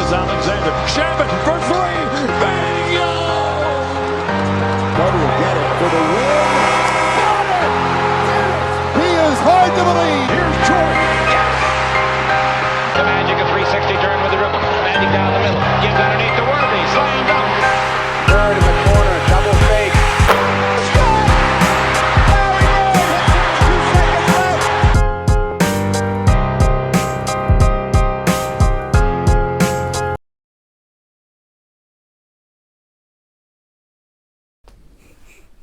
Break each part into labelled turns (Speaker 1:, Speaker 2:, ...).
Speaker 1: is Alexander. Shabbat for three. Bingo!
Speaker 2: Kobe will get it for the win. Got it! He is hard to believe.
Speaker 1: Here's Jordan.
Speaker 3: Yes! The Magic, a 360 turn with the dribble. Magic down the middle. Gives underneath to Worthy. Slam dunk.
Speaker 2: Third in the corner. Double fake.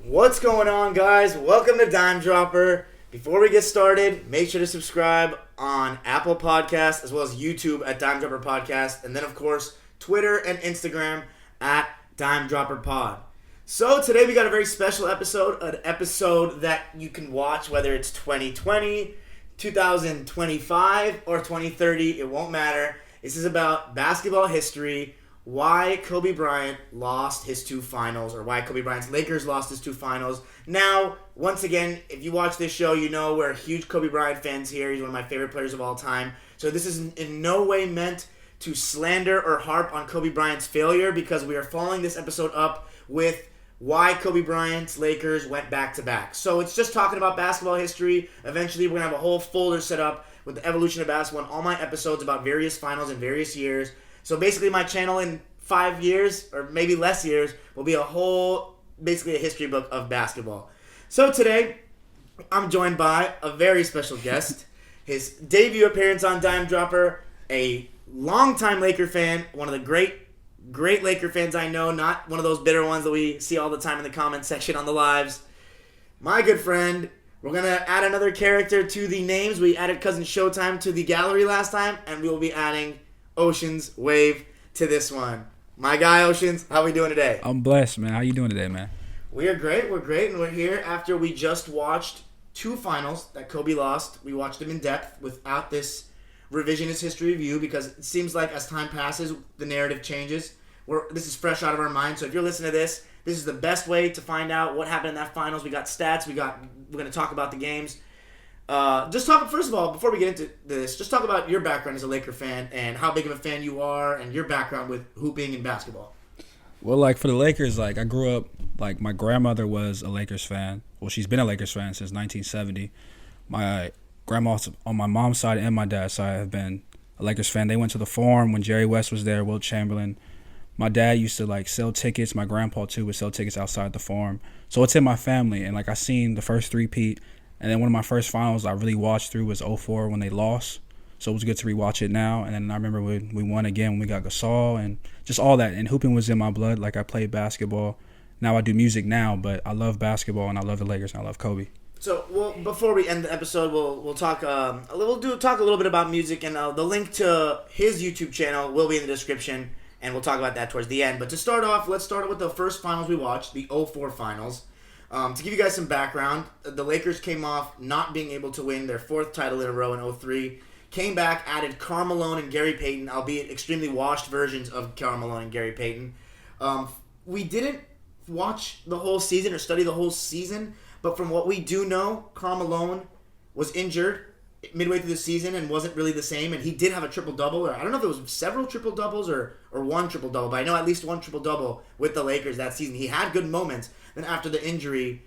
Speaker 4: What's going on, guys? Welcome to Dime Dropper. Before we get started, make sure to subscribe on Apple Podcasts as well as YouTube at Dime Dropper Podcast, and then of course Twitter and Instagram at Dime Dropper Pod. So today we got a very special episode, an episode that you can watch whether it's 2020, 2025, or 2030. It won't matter. This is about basketball history. Why Kobe Bryant lost his two finals, or why Kobe Bryant's Lakers lost his two finals. Now, once again, if you watch this show, you know we're huge Kobe Bryant fans here. He's one of my favorite players of all time. So this is in no way meant to slander or harp on Kobe Bryant's failure, because we are following this episode up with why Kobe Bryant's Lakers went back-to-back. So it's just talking about basketball history. Eventually, we're going to have a whole folder set up with the evolution of basketball and all my episodes about various finals in various years. So basically my channel in 5 years, or maybe less years, will be basically a history book of basketball. So today, I'm joined by a very special guest. His debut appearance on Dime Dropper, a longtime Laker fan, one of the great Laker fans I know, not one of those bitter ones that we see all the time in the comment section on the lives. My good friend. We're going to add another character to the names. We added Cousin Showtime to the gallery last time, and we will be adding Ocean's Wave to this one. My guy, Oceans, how we doing today?
Speaker 5: I'm blessed, man. How you doing today, man?
Speaker 4: We are great. We're great, and we're here after we just watched two finals that Kobe lost. We watched them in depth without this revisionist history review, because it seems like as time passes, the narrative changes. This is fresh out of our mind, so if you're listening to this is the best way to find out what happened in that finals. We got stats. We're going to talk about the games. First of all, before we get into this, just talk about your background as a Laker fan and how big of a fan you are and your background with hooping and basketball.
Speaker 5: Well, like for the Lakers, like I grew up, like my grandmother was a Lakers fan. Well, she's been a Lakers fan since 1970. My grandma on my mom's side and my dad's side have been a Lakers fan. They went to the Forum when Jerry West was there, Wilt Chamberlain. My dad used to like sell tickets. My grandpa too would sell tickets outside the Forum. So it's in my family, and like I seen the first three-peat. And then one of my first finals I really watched through was 2004 when they lost. So it was good to rewatch it now. And then I remember we won again when we got Gasol and just all that. And hooping was in my blood. Like I played basketball. Now I do music now, but I love basketball and I love the Lakers and I love Kobe.
Speaker 4: So, well, before we end the episode, we'll talk talk a little bit about music, and the link to his YouTube channel will be in the description, and we'll talk about that towards the end. But to start off, let's start with the first finals we watched, the 2004 finals. To give you guys some background, the Lakers came off not being able to win their fourth title in a row in 2003. Came back, added Karl Malone and Gary Payton, albeit extremely washed versions of Karl Malone and Gary Payton. We didn't watch the whole season or study the whole season, but from what we do know, Karl Malone was injured midway through the season and wasn't really the same, and he did have a triple-double, or I don't know if it was several triple-doubles or one triple-double, but I know at least one triple-double with the Lakers that season. He had good moments. Then after the injury,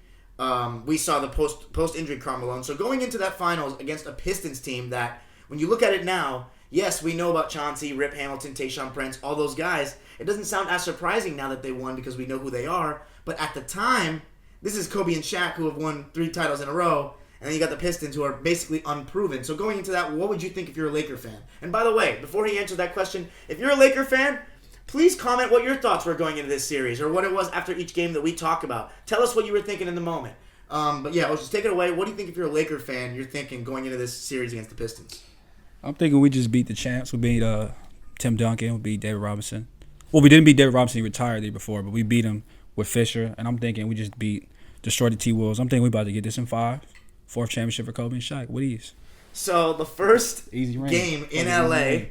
Speaker 4: we saw the post-injury Karl Malone. So going into that finals against a Pistons team that, when you look at it now, yes, we know about Chauncey, Rip Hamilton, Tayshaun Prince, all those guys. It doesn't sound as surprising now that they won because we know who they are. But at the time, this is Kobe and Shaq who have won 3 titles in a row. And then you got the Pistons who are basically unproven. So going into that, what would you think if you're a Laker fan? And by the way, before he answers that question, if you're a Laker fan, please comment what your thoughts were going into this series or what it was after each game that we talk about. Tell us what you were thinking in the moment. But yeah, let's just take it away. What do you think if you're a Laker fan, you're thinking going into this series against the Pistons?
Speaker 5: I'm thinking we just beat the champs. We beat Tim Duncan. We beat David Robinson. Well, we didn't beat David Robinson. He retired the year before, but we beat him with Fisher. And I'm thinking we just destroyed the T-Wolves. I'm thinking we about to get this in 5. 4th championship for Kobe and Shaq. What is?
Speaker 4: So the first
Speaker 5: Easy
Speaker 4: game in LA,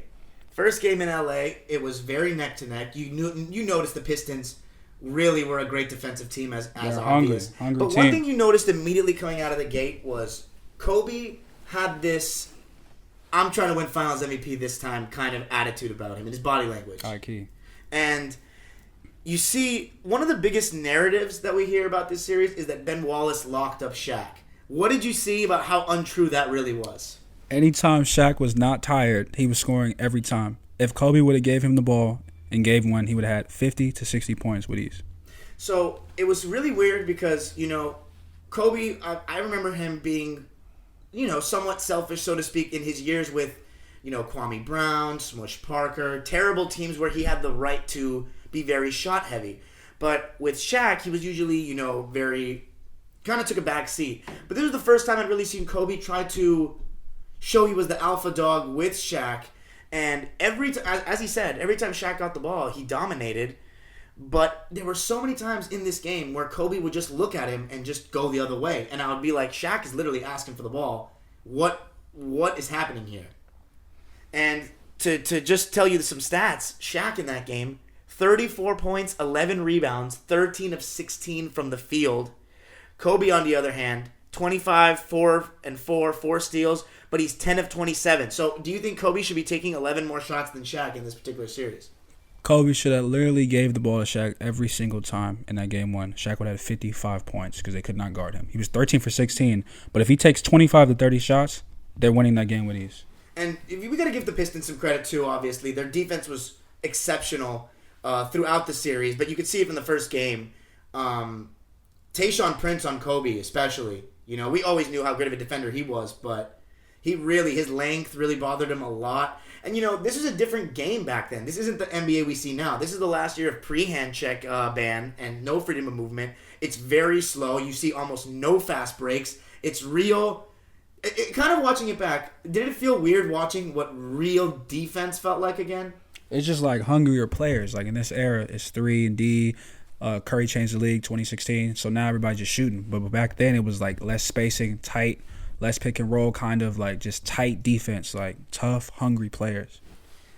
Speaker 4: it was very neck to neck. You noticed the Pistons really were a great defensive team as obvious.
Speaker 5: Hungry
Speaker 4: but
Speaker 5: team.
Speaker 4: one thing you noticed immediately coming out of the gate was Kobe had this I'm trying to win Finals MVP this time kind of attitude about him and his body language.
Speaker 5: High key.
Speaker 4: And you see, one of the biggest narratives that we hear about this series is that Ben Wallace locked up Shaq. What did you see about how untrue that really was?
Speaker 5: Anytime Shaq was not tired, he was scoring every time. If Kobe would have gave him the ball and gave one, he would have had 50 to 60 points with ease.
Speaker 4: So it was really weird because, Kobe, I remember him being, somewhat selfish, so to speak, in his years with, Kwame Brown, Smush Parker, terrible teams where he had the right to be very shot heavy. But with Shaq, he was usually, very, kind of took a back seat. But this was the first time I'd really seen Kobe try to show he was the alpha dog with Shaq. And as he said, every time Shaq got the ball, he dominated. But there were so many times in this game where Kobe would just look at him and just go the other way. And I would be like, Shaq is literally asking for the ball. What is happening here? And to just tell you some stats, Shaq in that game, 34 points, 11 rebounds, 13 of 16 from the field. Kobe, on the other hand, 25, 4 and 4 steals, but he's 10 of 27. So do you think Kobe should be taking 11 more shots than Shaq in this particular series?
Speaker 5: Kobe should have literally gave the ball to Shaq every single time in that game one. Shaq would have had 55 points because they could not guard him. He was 13 for 16, but if he takes 25 to 30 shots, they're winning that game with ease. And
Speaker 4: we got to give the Pistons some credit too, obviously. Their defense was exceptional throughout the series, but you could see it from the first game. Tayshaun Prince on Kobe especially. We always knew how good of a defender he was, but his length really bothered him a lot. And, this is a different game back then. This isn't the NBA we see now. This is the last year of pre-hand check ban and no freedom of movement. It's very slow. You see almost no fast breaks. It's real. Kind of watching it back, did it feel weird watching what real defense felt like again?
Speaker 5: It's just like hungrier players. Like in this era, it's 3 and D. Curry changed the league 2016, so now everybody's just shooting. But back then, it was like less spacing, tight, less pick and roll, kind of like just tight defense, like tough, hungry players.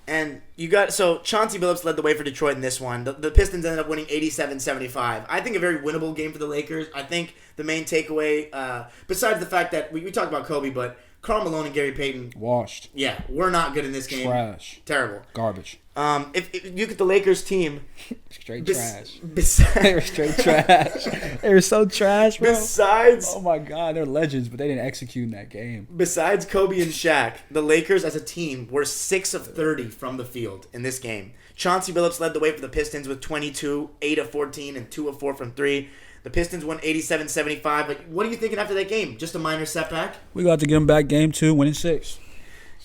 Speaker 4: And Chauncey Billups led the way for Detroit in this one. The Pistons ended up winning 87-75. I think a very winnable game for the Lakers. I think the main takeaway, besides the fact that we talked about Kobe, but Karl Malone and Gary Payton.
Speaker 5: Washed.
Speaker 4: Yeah, we're not good in this game.
Speaker 5: Trash.
Speaker 4: Terrible.
Speaker 5: Garbage.
Speaker 4: If you look at the Lakers team.
Speaker 5: Straight trash.
Speaker 4: They
Speaker 5: were straight trash. They were so trash, bro. Oh my God, they're legends, but they didn't execute in that game.
Speaker 4: Besides Kobe and Shaq, the Lakers as a team were 6 of 30 from the field in this game. Chauncey Billups led the way for the Pistons with 22, 8 of 14, and 2 of 4 from 3. The Pistons won 87-75. But what are you thinking after that game? Just a minor setback?
Speaker 5: We got to get them back game 2, winning 6.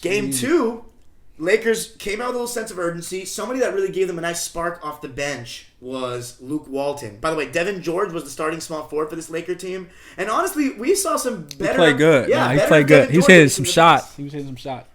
Speaker 4: Game 2, Lakers came out with a little sense of urgency. Somebody that really gave them a nice spark off the bench was Luke Walton. By the way, Devin George was the starting small forward for this Laker team. And honestly, we saw some better...
Speaker 5: He played good.
Speaker 4: Yeah,
Speaker 5: he played good. He was hitting some shots.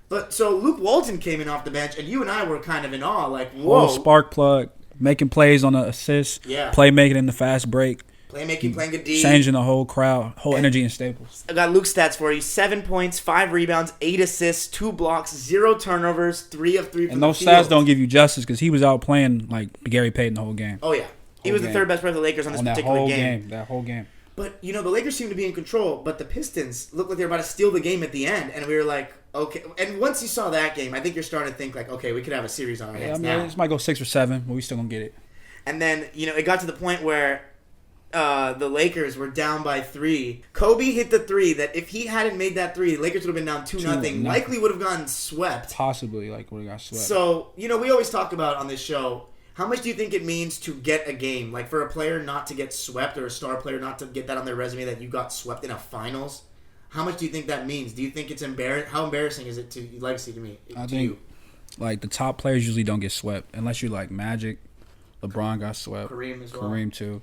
Speaker 4: But so Luke Walton came in off the bench, and you and I were kind of in awe. Like, whoa.
Speaker 5: Whole spark plug, making plays on the assist, playmaking in the fast break.
Speaker 4: Playmaking, playing good D.
Speaker 5: Changing the whole crowd, energy in Staples.
Speaker 4: I got Luke's stats for you. 7 points, 5 rebounds, 8 assists, 2 blocks, 0 turnovers, 3 of 3 from the field.
Speaker 5: And those stats don't give you justice because he was out playing like Gary Payton the whole game.
Speaker 4: Oh, yeah. He was the third best player for the Lakers on this particular game.
Speaker 5: That whole game.
Speaker 4: But, the Lakers seemed to be in control, but the Pistons looked like they were about to steal the game at the end. And we were like, okay. And once you saw that game, I think you're starting to think like, okay, we could have a series on our hands now.
Speaker 5: This might go 6 or 7, but we still going to get it.
Speaker 4: And then, it got to the point where the Lakers were down by 3. Kobe hit the 3 that if he hadn't made that 3, the Lakers would have been down 2-0. Likely would have gotten swept.
Speaker 5: Possibly, would have got swept.
Speaker 4: So, we always talk about on this show, how much do you think it means to get a game? Like for a player not to get swept or a star player not to get that on their resume that you got swept in a finals? How much do you think that means? Do you think it's embarrassing? How embarrassing is it to legacy to me?
Speaker 5: I think like the top players usually don't get swept unless you're like Magic. LeBron got swept.
Speaker 4: Kareem as well.
Speaker 5: Kareem too.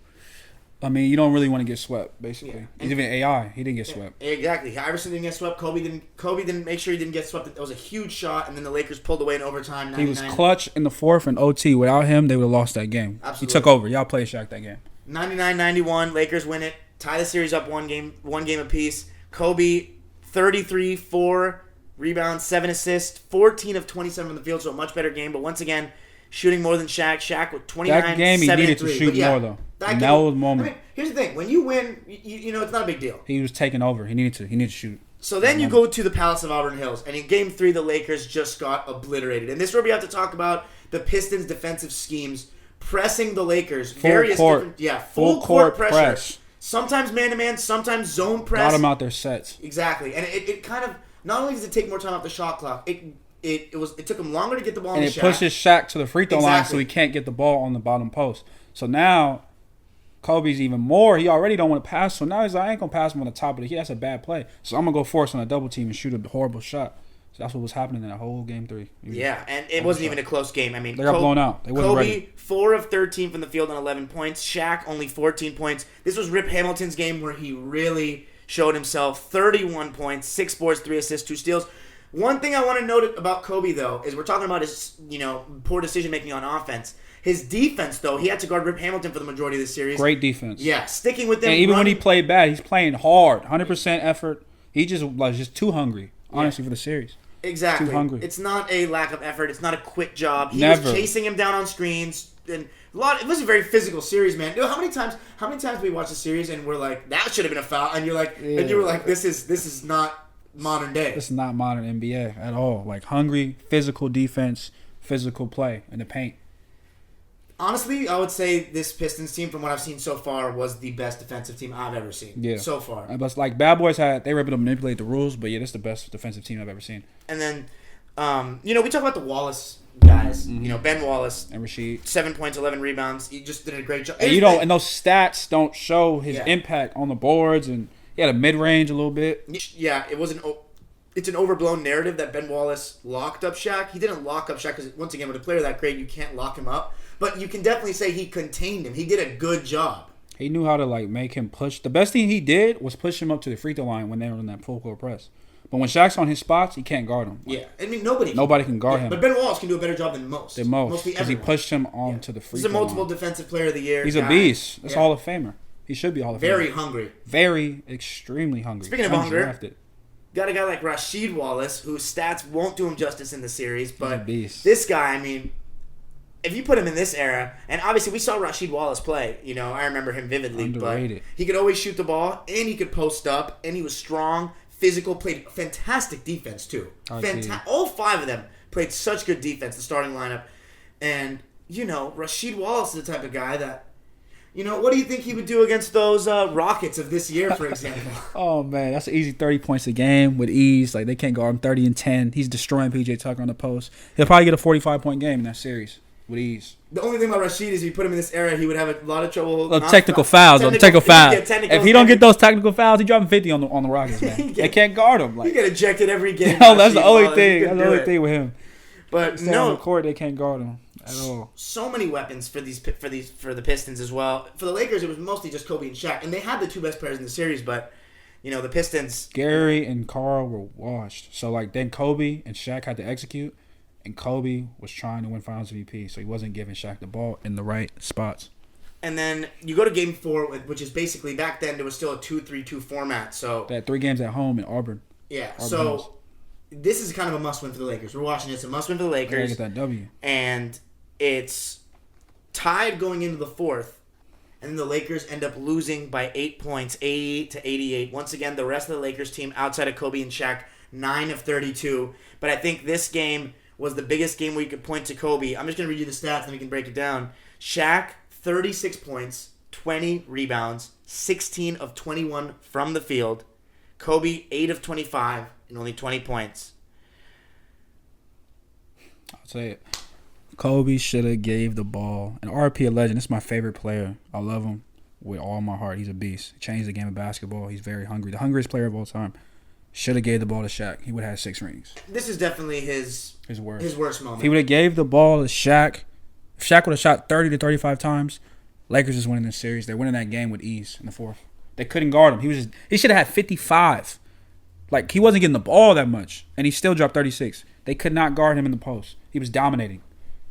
Speaker 5: I mean, you don't really want to get swept, basically. Yeah. Even AI, he didn't get swept.
Speaker 4: Exactly. Iverson didn't get swept. Kobe didn't make sure he didn't get swept. That was a huge shot, and then the Lakers pulled away in overtime. 99.
Speaker 5: He was clutch in the fourth and OT. Without him, they would have lost that game.
Speaker 4: Absolutely.
Speaker 5: He took over. Y'all played Shaq that game.
Speaker 4: 99-91. Lakers win it. Tie the series up one game apiece. Kobe, 33, 4 rebounds, 7 assists, 14 of 27 from the field, so a much better game. But once again, shooting more than Shaq. Shaq with 29,
Speaker 5: that game, he
Speaker 4: 7
Speaker 5: needed to shoot more, though. That was the moment.
Speaker 4: I mean, here's the thing. When you win, it's not a big deal.
Speaker 5: He was taking over. He needed to shoot.
Speaker 4: So then you go to the Palace of Auburn Hills, and in Game 3, the Lakers just got obliterated. And this is where we have to talk about the Pistons' defensive schemes pressing the Lakers. Full court pressure. Sometimes man-to-man, sometimes zone press.
Speaker 5: Got them out their sets.
Speaker 4: Exactly. And it kind of, not only does it take more time off the shot clock, it took him longer to get the ball in the Shaq.
Speaker 5: And it pushes Shaq to the free throw line so he can't get the ball on the bottom post. So now Kobe's even more. He already don't want to pass. So now he's like, I ain't going to pass him on the top of the key. That's a bad play. So I'm going to go force on a double team and shoot a horrible shot. So that's what was happening in that whole Game 3.
Speaker 4: Yeah, and it wasn't even a close game. I mean,
Speaker 5: they got blown out. They wasn't
Speaker 4: Kobe,
Speaker 5: ready.
Speaker 4: 4 of 13 from the field on 11 points. Shaq, only 14 points. This was Rip Hamilton's game where he really showed himself. 31 points, 6 boards, 3 assists, 2 steals. One thing I want to note about Kobe, though, is we're talking about his, poor decision-making on offense. His defense, though, he had to guard Rip Hamilton for the majority of the series.
Speaker 5: Great defense.
Speaker 4: Yeah, sticking with them.
Speaker 5: And even when he played bad, he's playing hard. 100% effort. He just was just too hungry, honestly, for the series.
Speaker 4: Exactly.
Speaker 5: Too hungry.
Speaker 4: It's not a lack of effort. It's not a quick job. He
Speaker 5: Never.
Speaker 4: was chasing him down on screens. And it was a very physical series, man. How many times we watch a series and we're like, that should have been a foul, and you're like, and you were like, this is not modern day.
Speaker 5: This is not modern NBA at all. Like hungry, physical defense, physical play in the paint.
Speaker 4: Honestly, I would say this Pistons team, from what I've seen so far, was the best defensive team I've ever seen. Yeah. So far.
Speaker 5: But like Bad Boys they were able to manipulate the rules, but yeah, this is the best defensive team I've ever seen.
Speaker 4: And then, we talk about the Wallace guys.
Speaker 5: Mm-hmm.
Speaker 4: Ben Wallace
Speaker 5: and Rasheed.
Speaker 4: 7 points, 11 rebounds. He just did a great job.
Speaker 5: And those stats don't show his impact on the boards, and he had a mid range a little bit.
Speaker 4: Yeah, it's an overblown narrative that Ben Wallace locked up Shaq. He didn't lock up Shaq because, once again, with a player that great, you can't lock him up. But you can definitely say he contained him. He did a good job.
Speaker 5: He knew how to make him push. The best thing he did was push him up to the free throw line when they were in that full court press. But when Shaq's on his spots, he can't guard him.
Speaker 4: Yeah, I mean nobody can
Speaker 5: guard him.
Speaker 4: But Ben Wallace can do a better job than most.
Speaker 5: Because he pushed him on to the free throw line.
Speaker 4: He's a multiple defensive player of the year.
Speaker 5: He's a beast. That's Hall of Famer. He should be a Hall of Famer.
Speaker 4: Very hungry.
Speaker 5: Very extremely hungry.
Speaker 4: Speaking of hunger, got a guy like Rasheed Wallace, whose stats won't do him justice in the series, but this guy, I mean, if you put him in this era, and obviously we saw Rasheed Wallace play, I remember him vividly,
Speaker 5: Underrated.
Speaker 4: But he could always shoot the ball, and he could post up, and he was strong, physical, played fantastic defense too. All 5 of them played such good defense, the starting lineup. And, Rasheed Wallace is the type of guy that, what do you think he would do against those Rockets of this year, for example?
Speaker 5: Oh, man, that's an easy 30 points a game with ease. Like, they can't guard him 30 and 10. He's destroying P.J. Tucker on the post. He'll probably get a 45-point game in that series with ease.
Speaker 4: The only thing about Rasheed is if you put him in this era, he would have a lot of trouble.
Speaker 5: Technical fouls. If he don't get those technical fouls, he's dropping 50 on the Rockets, man. They can't guard him.
Speaker 4: He get ejected every game.
Speaker 5: That's the only thing. That's the only thing with him.
Speaker 4: But
Speaker 5: on the court, they can't guard him at all.
Speaker 4: So many weapons for the Pistons as well. For the Lakers, it was mostly just Kobe and Shaq, and they had the 2 best players in the series. But the Pistons,
Speaker 5: Gary and Carl were washed. So then Kobe and Shaq had to execute. And Kobe was trying to win Finals MVP, so he wasn't giving Shaq the ball in the right spots.
Speaker 4: And then you go to Game 4, which is basically, back then, there was still a 2-3-2 format. So
Speaker 5: they had 3 games at home in Auburn.
Speaker 4: Yeah, so this is kind of a must-win for the Lakers. We're watching it. It's a must-win for the Lakers.
Speaker 5: They gotta get that W.
Speaker 4: And it's tied going into the 4th. And then the Lakers end up losing by 8 points, 88-88. Once again, the rest of the Lakers team, outside of Kobe and Shaq, 9 of 32. But I think this game was the biggest game where you could point to Kobe. I'm just going to read you the stats and we can break it down. Shaq, 36 points, 20 rebounds, 16 of 21 from the field. Kobe, 8 of 25 and only 20 points.
Speaker 5: I'll say it. Kobe should have gave the ball. And RP a legend. This is my favorite player. I love him with all my heart. He's a beast. He changed the game of basketball. He's very hungry. The hungriest player of all time. Should have gave the ball to Shaq. He would have had 6 rings.
Speaker 4: This is definitely his worst moment.
Speaker 5: If he would have gave the ball to Shaq, if Shaq would have shot 30 to 35 times, Lakers is winning this series. They're winning that game with ease in the 4th. They couldn't guard him. He should have had 55. Like, he wasn't getting the ball that much, and he still dropped 36. They could not guard him in the post. He was dominating.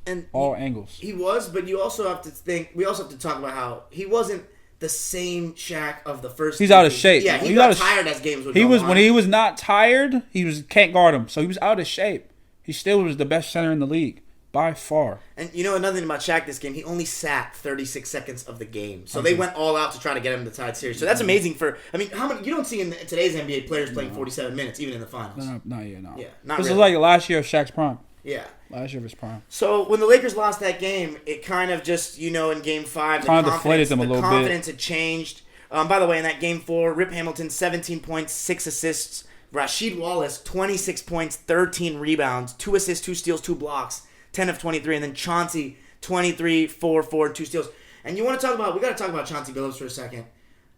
Speaker 5: And all angles.
Speaker 4: He was, but you also have to think, we also have to talk about how he wasn't the same Shaq of the first.
Speaker 5: He's out of shape.
Speaker 4: Yeah, he got tired as games would go on.
Speaker 5: When he was not tired, can't guard him. So he was out of shape. He still was the best center in the league. by far.
Speaker 4: And you know another thing about Shaq this game, he only sat 36 seconds of the game. So they went all out to try to get him to tie the series. So that's amazing how many you don't see in today's NBA players playing 47 minutes, even in the finals.
Speaker 5: No, not yet, no.
Speaker 4: Yeah, not
Speaker 5: This
Speaker 4: really.
Speaker 5: is like last year of Shaq's prime.
Speaker 4: Yeah.
Speaker 5: Last year of his prime.
Speaker 4: So when the Lakers lost that game, it kind of just, in Game 5,
Speaker 5: Kind of deflated them a little bit.
Speaker 4: The confidence had changed. By the way, in that Game 4, Rip Hamilton, 17 points, 6 assists. Rasheed Wallace, 26 points, 13 rebounds, 2 assists, 2 steals, 2 blocks, 10 of 23. And then Chauncey, 23, 4, 2 steals. And we got to talk about Chauncey Billups for a second.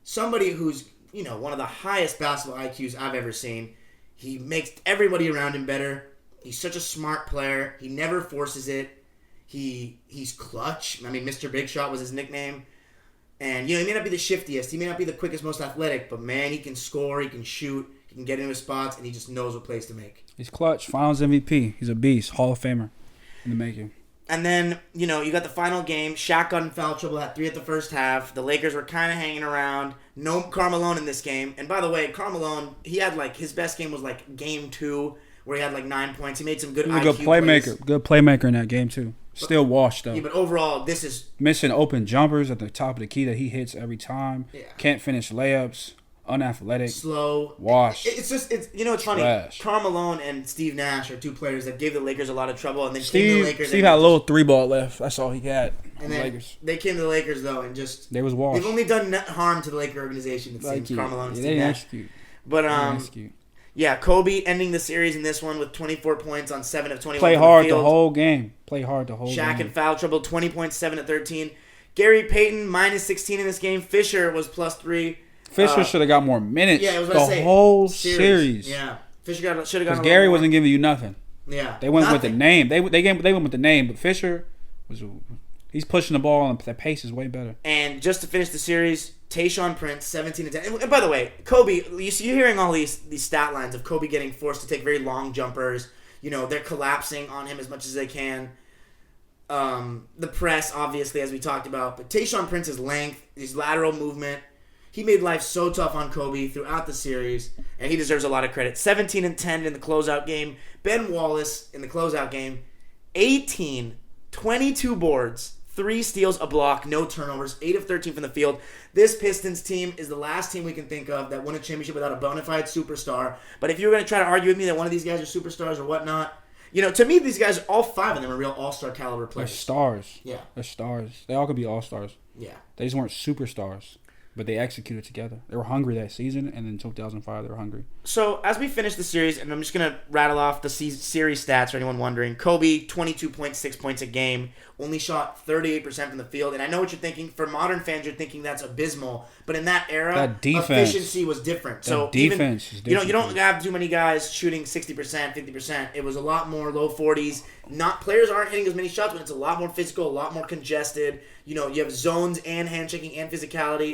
Speaker 4: Somebody who's, one of the highest basketball IQs I've ever seen. He makes everybody around him better. He's such a smart player. He never forces it. He's clutch. I mean, Mr. Big Shot was his nickname. And, he may not be the shiftiest. He may not be the quickest, most athletic. But, man, he can score. He can shoot. He can get into his spots. And he just knows what plays to make.
Speaker 5: He's clutch. Finals MVP. He's a beast. Hall of Famer in the making.
Speaker 4: And then, you got the final game. Shaq got in foul trouble, had 3 at the first half. The Lakers were kind of hanging around. No Karl Malone in this game. And, by the way, Karl Malone, he had, his best game was, Game 2. Where he had 9 points. He made some good IQ
Speaker 5: Good playmaker.
Speaker 4: plays.
Speaker 5: Good playmaker in that game too. Still washed though.
Speaker 4: Yeah, but overall, this is
Speaker 5: Missing open jumpers at the top of the key that he hits every time.
Speaker 4: Yeah.
Speaker 5: Can't finish layups. Unathletic.
Speaker 4: slow.
Speaker 5: Washed.
Speaker 4: It's funny.
Speaker 5: Trash.
Speaker 4: Karl Malone and Steve Nash are 2 players that gave the Lakers a lot of trouble, and then came to
Speaker 5: Steve
Speaker 4: the Lakers.
Speaker 5: had a little 3-ball left. That's all he had.
Speaker 4: And
Speaker 5: on the
Speaker 4: then
Speaker 5: Lakers.
Speaker 4: they came to the Lakers though, and just
Speaker 5: They was washed.
Speaker 4: they've only done net harm to the Laker organization. It seems Karl Malone and
Speaker 5: They
Speaker 4: Steve
Speaker 5: didn't
Speaker 4: Nash.
Speaker 5: execute.
Speaker 4: But
Speaker 5: They didn't execute.
Speaker 4: yeah, Kobe ending the series in this one with 24 points on 7 of 21.
Speaker 5: Play
Speaker 4: from the
Speaker 5: hard the
Speaker 4: field.
Speaker 5: whole game. Play hard the whole
Speaker 4: Shaq
Speaker 5: game.
Speaker 4: in foul trouble, 20 points, 7 of 13. Gary Payton minus 16 in this game. Fisher was plus 3.
Speaker 5: Fisher should have got more minutes.
Speaker 4: Yeah, I was about to
Speaker 5: the
Speaker 4: say
Speaker 5: whole series.
Speaker 4: Yeah, Fisher should have got.
Speaker 5: Because Gary wasn't giving you nothing.
Speaker 4: Yeah,
Speaker 5: They went with the
Speaker 4: nothing.
Speaker 5: name. They went with the name, but Fisher he's pushing the ball and the pace is way better.
Speaker 4: And just to finish the series, Tayshaun Prince, 17 and 10. And by the way, Kobe, you're hearing all these stat lines of Kobe getting forced to take very long jumpers. They're collapsing on him as much as they can. The press, obviously, as we talked about. But Tayshaun Prince's length, his lateral movement, he made life so tough on Kobe throughout the series, and he deserves a lot of credit. 17 and 10 in the closeout game. Ben Wallace in the closeout game, 18, 22 boards, 3 steals, a block, no turnovers, 8 of 13 from the field. This Pistons team is the last team we can think of that won a championship without a bona fide superstar. But if you were going to try to argue with me that one of these guys are superstars or whatnot, to me, these guys, all 5 of them are real all-star caliber
Speaker 5: They're
Speaker 4: players.
Speaker 5: stars.
Speaker 4: Yeah.
Speaker 5: They're stars. They all could be all-stars.
Speaker 4: Yeah.
Speaker 5: They just weren't superstars. But they executed together. They were hungry that season, and in 2005, they were hungry.
Speaker 4: So, as we finish the series, and I'm just going to rattle off the series stats for anyone wondering. Kobe, 22.6 points a game, only shot 38% from the field. And I know what you're thinking. For modern fans, you're thinking that's abysmal. But in that era,
Speaker 5: That defense-
Speaker 4: efficiency was different.
Speaker 5: That
Speaker 4: So
Speaker 5: defense is different.
Speaker 4: you don't have too many guys shooting 60%, 50%. It was a lot more low 40s. Players aren't hitting as many shots, but it's a lot more physical, a lot more congested. You have zones and hand checking and physicality.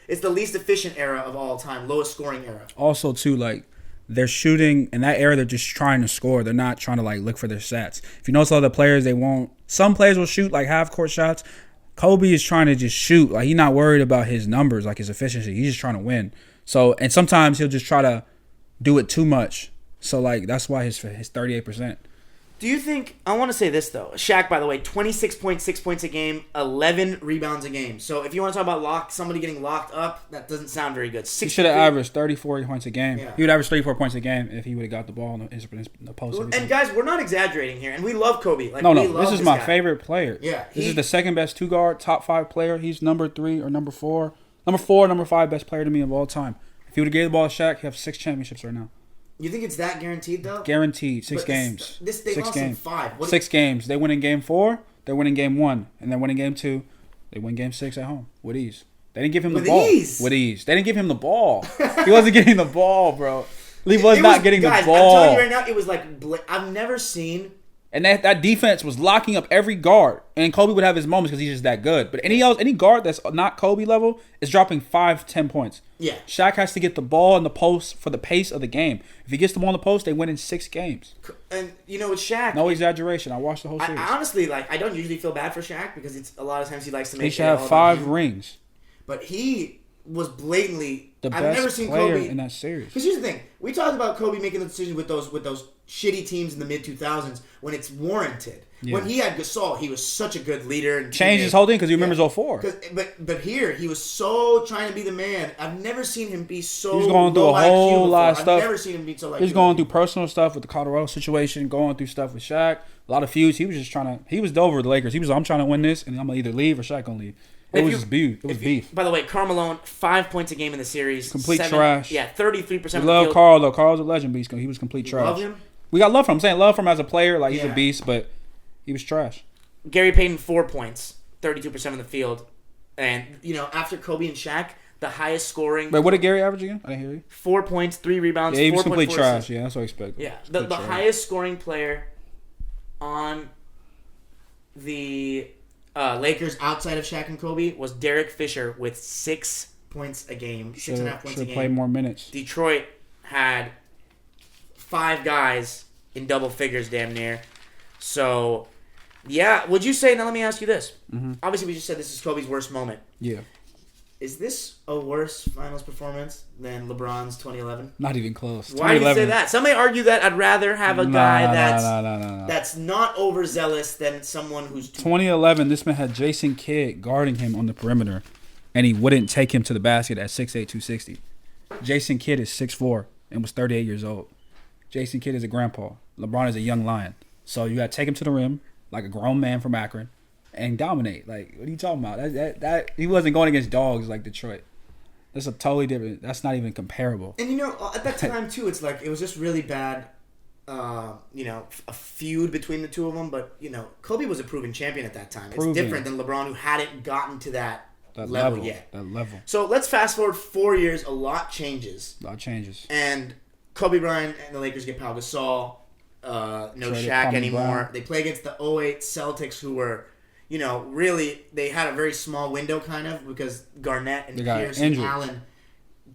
Speaker 4: It's the least efficient era of all time, lowest scoring era.
Speaker 5: Also, too, they're shooting in that era. They're just trying to score. They're not trying to look for their stats. If you notice, all the players they won't. Some players will shoot half court shots. Kobe is trying to just shoot. He's not worried about his numbers, his efficiency. He's just trying to win. So, and sometimes he'll just try to do it too much. So that's why his 38%.
Speaker 4: Do you think, I want to say this though, Shaq, by the way, 26.6 points a game, 11 rebounds a game. So if you want to talk about somebody getting locked up, that doesn't sound very good.
Speaker 5: He should have averaged 34 points a game.
Speaker 4: Yeah.
Speaker 5: He would average 34 points a game if he would have got the ball in the post.
Speaker 4: And guys, we're not exaggerating here, and we love Kobe.
Speaker 5: No,
Speaker 4: we love
Speaker 5: this is my
Speaker 4: guy.
Speaker 5: favorite player.
Speaker 4: Yeah.
Speaker 5: This is the second best 2-guard, top 5 player. He's number 3 or number 4. Number 4, number 5 best player to me of all time. If he would have gave the ball to Shaq, he'd have 6 championships right now.
Speaker 4: You think it's that guaranteed though?
Speaker 5: Guaranteed. 6
Speaker 4: But
Speaker 5: games.
Speaker 4: They
Speaker 5: 6
Speaker 4: lost in
Speaker 5: games.
Speaker 4: 5.
Speaker 5: 6 games. They win in game 4. They win in game 1. And then win in game 2. They win game 6 at home. With ease. They didn't give him the ball. With ease. They didn't give him the ball. He wasn't getting the ball, bro. He was not getting the ball.
Speaker 4: I'm telling you right now, it was I've never seen.
Speaker 5: And that defense was locking up every guard. And Kobe would have his moments because he's just that good. But any guard that's not Kobe level is dropping 5-10 points.
Speaker 4: Yeah.
Speaker 5: Shaq has to get the ball in the post for the pace of the game. If he gets the ball in the post, they win in 6 games.
Speaker 4: And with Shaq,
Speaker 5: No exaggeration. I watched the whole series.
Speaker 4: I honestly I don't usually feel bad for Shaq because it's a lot of times he likes to make.
Speaker 5: He should have 5 rings.
Speaker 4: But he was blatantly
Speaker 5: The
Speaker 4: I've
Speaker 5: best
Speaker 4: never seen
Speaker 5: player
Speaker 4: Kobe
Speaker 5: in that series.
Speaker 4: Because here's the thing: we talked about Kobe making the decision with those shitty teams in the mid 2000s when it's warranted.
Speaker 5: Yeah.
Speaker 4: When he had Gasol, he was such a good leader and
Speaker 5: Changed his whole thing because he remembers 04.
Speaker 4: But here he was so trying to be the man. I've never seen him be so.
Speaker 5: He's going through a whole lot of stuff.
Speaker 4: I've never seen him be so like.
Speaker 5: He's going through personal stuff with the Colorado situation, going through stuff with Shaq. A lot of feuds. He was just trying to. He was over the Lakers. He was. I'm trying to win this, and I'm gonna either leave or Shaq gonna leave. It was just beef. It was beef.
Speaker 4: By the way, Karl Malone, 5 points a game in the series.
Speaker 5: Complete trash.
Speaker 4: Yeah, 33% of the field.
Speaker 5: Love Karl though. Karl's a legend beast. He was complete trash.
Speaker 4: Love him.
Speaker 5: We got love from him. I'm saying love from him as a player. Like he's
Speaker 4: Yeah.
Speaker 5: a beast, but he was trash.
Speaker 4: Gary Payton, 4 points, 32% of the field, and after Kobe and Shaq, the highest scoring.
Speaker 5: Wait, what did Gary average again? I didn't hear you.
Speaker 4: 4 points, 3 rebounds.
Speaker 5: Yeah, he was
Speaker 4: 4.4
Speaker 5: complete trash.
Speaker 4: assists.
Speaker 5: Yeah, that's what I expected.
Speaker 4: Yeah, the highest scoring player on the Lakers outside of Shaq and Kobe was Derek Fisher with 6 points a game, 6.5 points a
Speaker 5: Should
Speaker 4: game.
Speaker 5: play more minutes.
Speaker 4: Detroit had 5 guys in double figures, damn near. So, yeah, would you say? Now, let me ask you this.
Speaker 5: Mm-hmm.
Speaker 4: Obviously, we just said this is Kobe's worst moment.
Speaker 5: Yeah.
Speaker 4: Is this a worse finals performance than LeBron's 2011?
Speaker 5: Not even close.
Speaker 4: Why do you say that? Some may argue that I'd rather have a guy
Speaker 5: No.
Speaker 4: that's not overzealous than someone who's
Speaker 5: 2011, this man had Jason Kidd guarding him on the perimeter, and he wouldn't take him to the basket at 6'8", 260. Jason Kidd is 6'4", and was 38 years old. Jason Kidd is a grandpa. LeBron is a young lion. So you got to take him to the rim like a grown man from Akron and dominate. Like, what are you talking about? That he wasn't going against dogs like Detroit. That's a totally different. That's not even comparable.
Speaker 4: And at that time too, it's like it was just really bad. A feud between the two of them. But Kobe was a proven champion at that time. It's different than LeBron, who hadn't gotten to that level yet.
Speaker 5: That level.
Speaker 4: So let's fast forward 4 years. A lot changes. And Kobe Bryant and the Lakers get Pau Gasol. No Shaq anymore. They play against the 2008 Celtics, who were, really, they had a very small window kind of because Garnett and Pierce and Allen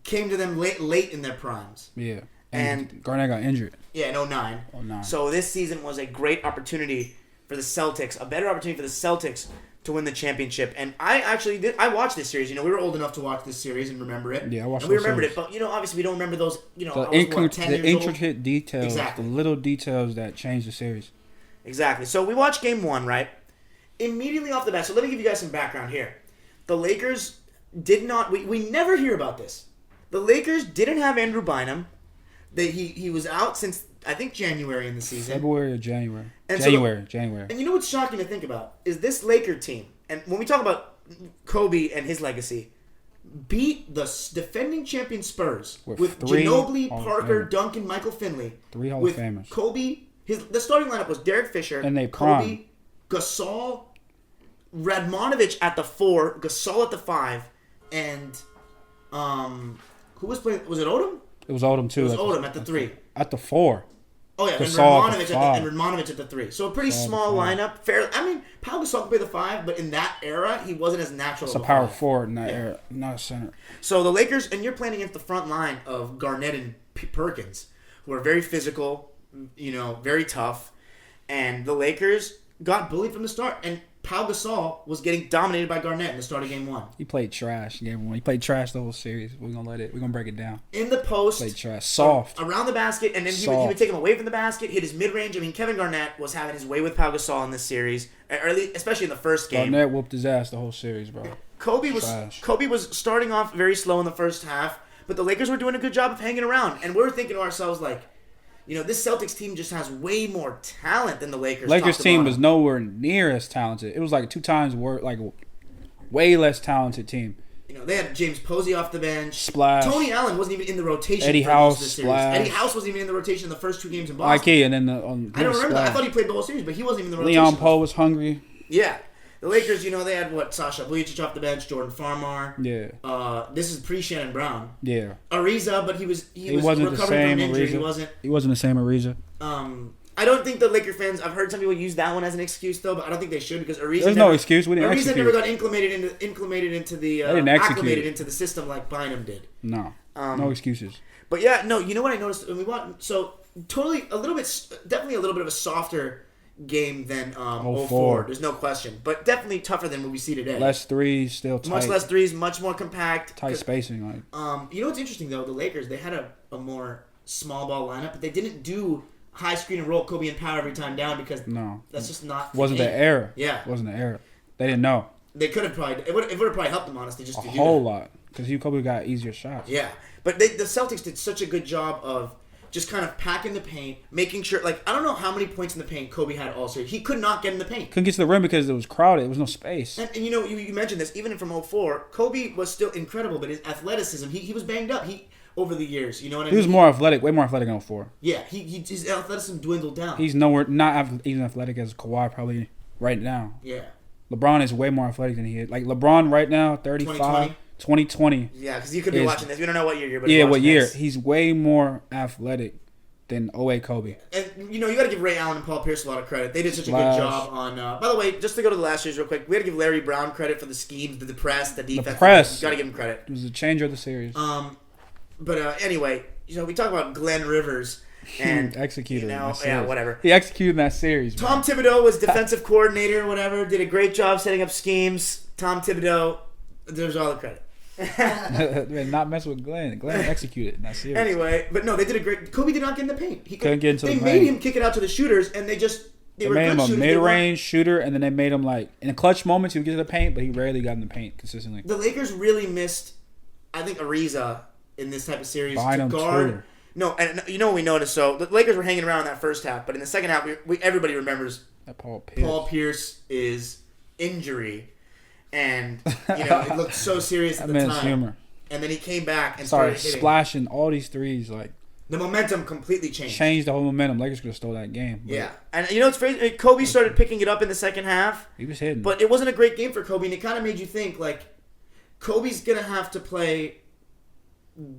Speaker 4: came to them late in their primes.
Speaker 5: Yeah. And Garnett got injured.
Speaker 4: Yeah, in 2009. So this season was a great opportunity for the Celtics, a better opportunity for the Celtics to win the championship. And I watched this series. We were old enough to watch this series and remember it.
Speaker 5: Yeah, I watched it.
Speaker 4: And we remembered it, but obviously we don't remember those.
Speaker 5: The intricate details, exactly. The little details that changed the series.
Speaker 4: Exactly. So we watched Game 1, right? Immediately off the bat. So let me give you guys some background here. The Lakers did not. We never hear about this. The Lakers didn't have Andrew Bynum. He was out since I think January in the season.
Speaker 5: February or January.
Speaker 4: And
Speaker 5: January.
Speaker 4: And what's shocking to think about is this Laker team, and when we talk about Kobe and his legacy, beat the defending champion Spurs with Ginobili, Parker, Duncan, Michael Finley.
Speaker 5: 3 Hall of Famers.
Speaker 4: Kobe, the starting lineup was Derek Fisher,
Speaker 5: and they
Speaker 4: Kobe, Gasol, Radmanovich at the 4, Gasol at the 5, and who was playing? Was it Odom?
Speaker 5: It was Odom too.
Speaker 4: It was Odom at the 3.
Speaker 5: At the 4.
Speaker 4: Oh yeah, and Radmanovich at the 3. So a pretty small lineup. Pau Gasol could play the 5, but in that era, he wasn't as natural.
Speaker 5: It's a power forward in that era, not a center.
Speaker 4: So the Lakers, and you're playing against the front line of Garnett and Perkins, who are very physical, very tough, and the Lakers got bullied from the start. And Pau Gasol was getting dominated by Garnett in the start of Game 1.
Speaker 5: He played trash in Game 1. He played trash the whole series. We're gonna break it down.
Speaker 4: In the post,
Speaker 5: played trash, soft
Speaker 4: around the basket, and then he would take him away from the basket, hit his mid range. Kevin Garnett was having his way with Pau Gasol in this series, especially in the first game.
Speaker 5: Garnett whooped his ass the whole series, bro.
Speaker 4: Kobe was starting off very slow in the first half, but the Lakers were doing a good job of hanging around, and we're thinking to ourselves like, this Celtics team just has way more talent than the Lakers.
Speaker 5: Lakers team was nowhere near as talented. It was like 2 times way less talented team.
Speaker 4: They had James Posey off the bench.
Speaker 5: Splash.
Speaker 4: Tony Allen wasn't even in the rotation.
Speaker 5: Eddie House. Splash.
Speaker 4: Eddie House wasn't even in the rotation in the first 2 games in Boston.
Speaker 5: IK, and then
Speaker 4: I don't remember that. I thought he played the whole series, but he wasn't even in the rotation.
Speaker 5: Leon Powe was hungry.
Speaker 4: Yeah. The Lakers, they had Sasha Vujacic off the bench, Jordan Farmar.
Speaker 5: Yeah.
Speaker 4: This is pre-Shannon Brown.
Speaker 5: Yeah.
Speaker 4: Ariza, but he was
Speaker 5: wasn't
Speaker 4: recovering
Speaker 5: the same
Speaker 4: from an injury.
Speaker 5: Ariza. He wasn't the same Ariza.
Speaker 4: I don't think the Laker fans. I've heard some people use that one as an excuse though, but I don't think they should because Ariza.
Speaker 5: There's no excuse. We didn't execute.
Speaker 4: Ariza never got acclimated into the system like Bynum did.
Speaker 5: No. No excuses.
Speaker 4: But yeah, no. You know what I noticed when we watched? So definitely a little bit of a softer game than
Speaker 5: 04.
Speaker 4: 04. There's no question. But definitely tougher than what we see today.
Speaker 5: Less threes, still tight.
Speaker 4: Much less threes, much more compact.
Speaker 5: Tight spacing.
Speaker 4: You know what's interesting, though? The Lakers, they had a more small ball lineup, but they didn't do high screen and roll Kobe and power every time down because that's just not...
Speaker 5: Wasn't the era.
Speaker 4: Yeah.
Speaker 5: Wasn't the era. They didn't know.
Speaker 4: They could have probably... It would have probably helped them, honestly, just to do that.
Speaker 5: A whole lot. Because Kobe got easier shots.
Speaker 4: Yeah. But the Celtics did such a good job of just kind of packing the paint, making sure... Like, I don't know how many points in the paint Kobe had all series. He could not get in the paint.
Speaker 5: Couldn't get to the rim because it was crowded. There was no space.
Speaker 4: And you know, you mentioned this. Even from 04, Kobe was still incredible, but his athleticism, he was banged up. Over the years, you know what I mean?
Speaker 5: He was more athletic, way more athletic than 04.
Speaker 4: Yeah, his athleticism dwindled down.
Speaker 5: He's nowhere, not even athletic as Kawhi probably right now.
Speaker 4: Yeah.
Speaker 5: LeBron is way more athletic than he is. Like, LeBron right now, 35, 2020.
Speaker 4: Yeah, because you could be watching this. We don't know what year you're
Speaker 5: what year. This. He's way more athletic than 08 Kobe.
Speaker 4: And, you know, you got to give Ray Allen and Paul Pierce a lot of credit. They did such a good job on... by the way, just to go to the last series real quick, we got to give Larry Brown credit for the schemes, the press, the defense.
Speaker 5: The press.
Speaker 4: You got to give him credit.
Speaker 5: It was a changer of the series.
Speaker 4: But anyway, you know, we talk about Glenn Rivers and
Speaker 5: executed.
Speaker 4: You know, yeah, whatever.
Speaker 5: He executed in that series.
Speaker 4: Tom Thibodeau was defensive coordinator, or whatever. Did a great job setting up schemes. Tom Thibodeau deserves all the credit.
Speaker 5: Man, not mess with Glenn. Glenn executed in that series.
Speaker 4: Anyway, but no, they did a great. Kobe did not get in the paint. He
Speaker 5: couldn't get into the paint.
Speaker 4: They made him kick it out to the shooters, and they
Speaker 5: made him a mid-range shooter, and then they made him like in clutch moments he would get to the paint, but he rarely got in the paint consistently.
Speaker 4: The Lakers really missed, I think, Ariza in this type of series to guard.
Speaker 5: Too.
Speaker 4: No, and you know what we noticed? So the Lakers were hanging around in that first half, but in the second half, everybody remembers
Speaker 5: that Paul
Speaker 4: Pierce's injury, and you know it looked so serious at the time.
Speaker 5: Humor.
Speaker 4: And then he came back and started hitting.
Speaker 5: Splashing all these threes. Like
Speaker 4: the momentum completely changed.
Speaker 5: Changed the whole momentum. Lakers could have stole that game.
Speaker 4: Yeah, and you know it's crazy. Kobe started picking it up in the second half.
Speaker 5: He was hitting,
Speaker 4: but it wasn't a great game for Kobe, and it kind of made you think like Kobe's gonna have to play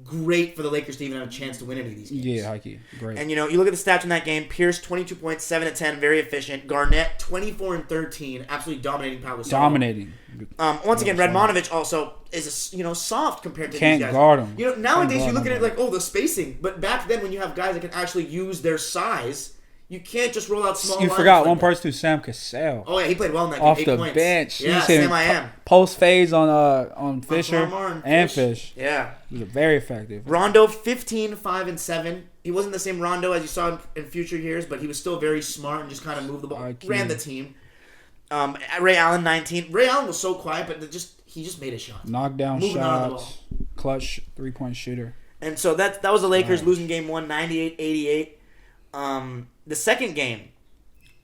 Speaker 4: great for the Lakers to even have a chance to win any of these games.
Speaker 5: Yeah, Heike, great.
Speaker 4: And you know, you look at the stats in that game: Pierce 22 points, 7 of 10, very efficient. Garnett 24 and 13, absolutely dominating Pau Gasol.
Speaker 5: Dominating.
Speaker 4: Once again, Redmonovich also is soft compared to these guys.
Speaker 5: Can't guard him.
Speaker 4: You know, nowadays you look at it like, oh, the spacing, but back then when you have guys that can actually use their size. You can't just roll out small.
Speaker 5: You forgot one person too, Sam Cassell.
Speaker 4: Oh yeah, he played well in that game.
Speaker 5: Off
Speaker 4: 8
Speaker 5: the
Speaker 4: points.
Speaker 5: bench.
Speaker 4: Yeah, Sam I am.
Speaker 5: Post fades on Fisher and Fish.
Speaker 4: Yeah,
Speaker 5: he was very effective.
Speaker 4: Rondo 15, 5 and 7. He wasn't the same Rondo as you saw in future years, but he was still very smart and just kind of moved the ball, ran the team. Ray Allen 19. Ray Allen was so quiet, but he just made a shot.
Speaker 5: Knockdown shots, clutch 3-point shooter.
Speaker 4: And so that was the Lakers losing game 1, 98-88. The second game,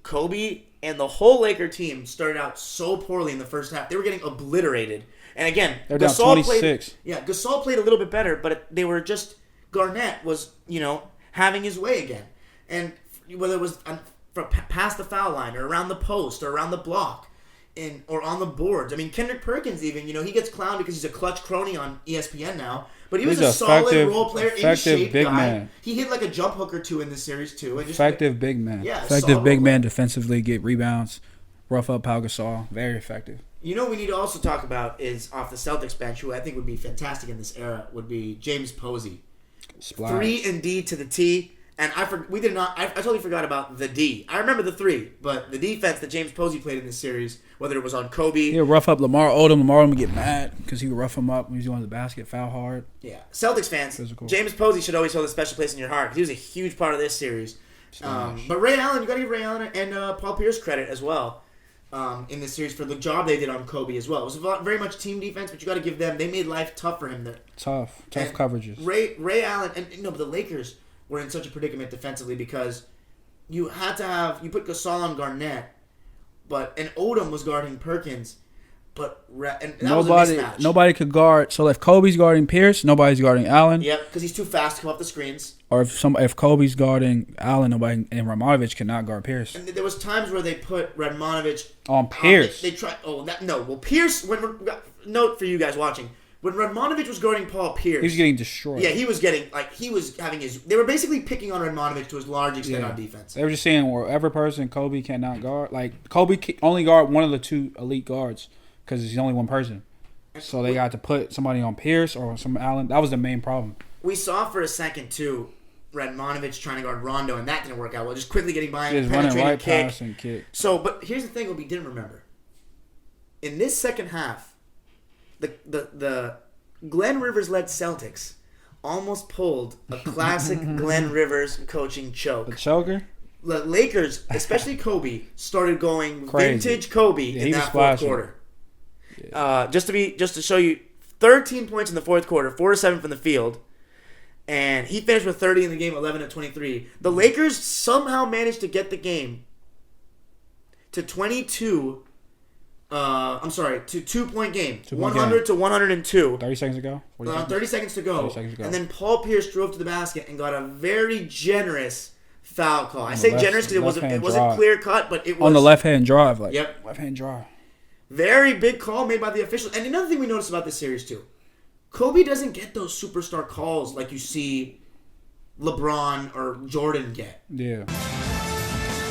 Speaker 4: Kobe and the whole Laker team started out so poorly in the first half. They were getting obliterated. And again,
Speaker 5: they're down 26.
Speaker 4: Gasol played a little bit better, but they were just Garnett was, having his way again. And whether it was past the foul line or around the post or around the block or on the boards. I mean, Kendrick Perkins even, he gets clowned because he's a clutch crony on ESPN now. But he was a solid role player, in shape
Speaker 5: big
Speaker 4: guy.
Speaker 5: Man.
Speaker 4: He hit like a jump hook or two in this series too. And
Speaker 5: effective big man.
Speaker 4: Yeah,
Speaker 5: effective big man defensively, get rebounds, rough up Pau Gasol. Very effective.
Speaker 4: You know what we need to also talk about is off the Celtics bench, who I think would be fantastic in this era, would be James Posey.
Speaker 5: Splash.
Speaker 4: 3 and D to the T. And I totally forgot about the D. I remember the 3, but the defense that James Posey played in this series, whether it was on Kobe.
Speaker 5: He'll rough up Lamar Odom. Lamar Odom would get mad because he would rough him up when he's going to the basket, foul hard.
Speaker 4: Yeah. Celtics fans,
Speaker 5: physical. James
Speaker 4: Posey should always hold a special place in your heart because he was a huge part of this series. But Ray Allen, you got to give Ray Allen and Paul Pierce credit as well in this series for the job they did on Kobe as well. It was very much team defense, but you got to give them. They made life tough for him there.
Speaker 5: Tough coverages.
Speaker 4: Ray Allen, but the Lakers were in such a predicament defensively because you put Gasol on Garnett, and Odom was guarding Perkins, that was a mismatch.
Speaker 5: Nobody could guard. So if Kobe's guarding Pierce, nobody's guarding Allen.
Speaker 4: Yep, because he's too fast to come up the screens.
Speaker 5: Or if Kobe's guarding Allen, nobody and Radmanovich cannot guard Pierce.
Speaker 4: And there was times where they put Radmanovich
Speaker 5: on Pierce.
Speaker 4: They tried. Pierce. Note for you guys watching. When Radmanovich was guarding Paul Pierce,
Speaker 5: he was getting destroyed.
Speaker 4: Yeah, he was having his. They were basically picking on Radmanovich to a large extent on defense.
Speaker 5: They were just saying wherever person Kobe cannot guard, like Kobe only guard one of the 2 elite guards because he's only one person. So they got to put somebody on Pierce or some Allen. That was the main problem.
Speaker 4: We saw for a second too, Radmanovich trying to guard Rondo, and that didn't work out well. Just quickly getting by him,
Speaker 5: Just running
Speaker 4: penetrating
Speaker 5: right
Speaker 4: kick.
Speaker 5: past and kick.
Speaker 4: So, but here's the thing: what we didn't remember in this second half, the Glenn Rivers-led Celtics almost pulled a classic Glenn Rivers coaching choke.
Speaker 5: A choker?
Speaker 4: The Lakers, especially Kobe, started going
Speaker 5: Crazy.
Speaker 4: vintage Kobe
Speaker 5: Yeah,
Speaker 4: in
Speaker 5: he was
Speaker 4: that fourth
Speaker 5: splashing.
Speaker 4: quarter. Just to show you, 13 points in the fourth quarter, 4 to 7 from the field, and he finished with 30 in the game, 11 to 23. The Lakers somehow managed to get the game to 22. To 2-point game, 100 to 102.
Speaker 5: 30 seconds ago?
Speaker 4: 30 seconds to go.
Speaker 5: 30 seconds ago.
Speaker 4: And then Paul Pierce drove to the basket and got a very generous foul call. I say
Speaker 5: left-
Speaker 4: generous because it
Speaker 5: left-hand
Speaker 4: wasn't
Speaker 5: drive.
Speaker 4: clear cut, but it was
Speaker 5: On the left-hand drive.
Speaker 4: Yep.
Speaker 5: Left-hand drive.
Speaker 4: very big call made by the officials. And another thing we noticed about this series too, Kobe doesn't get those superstar calls like you see LeBron or Jordan get.
Speaker 5: Yeah.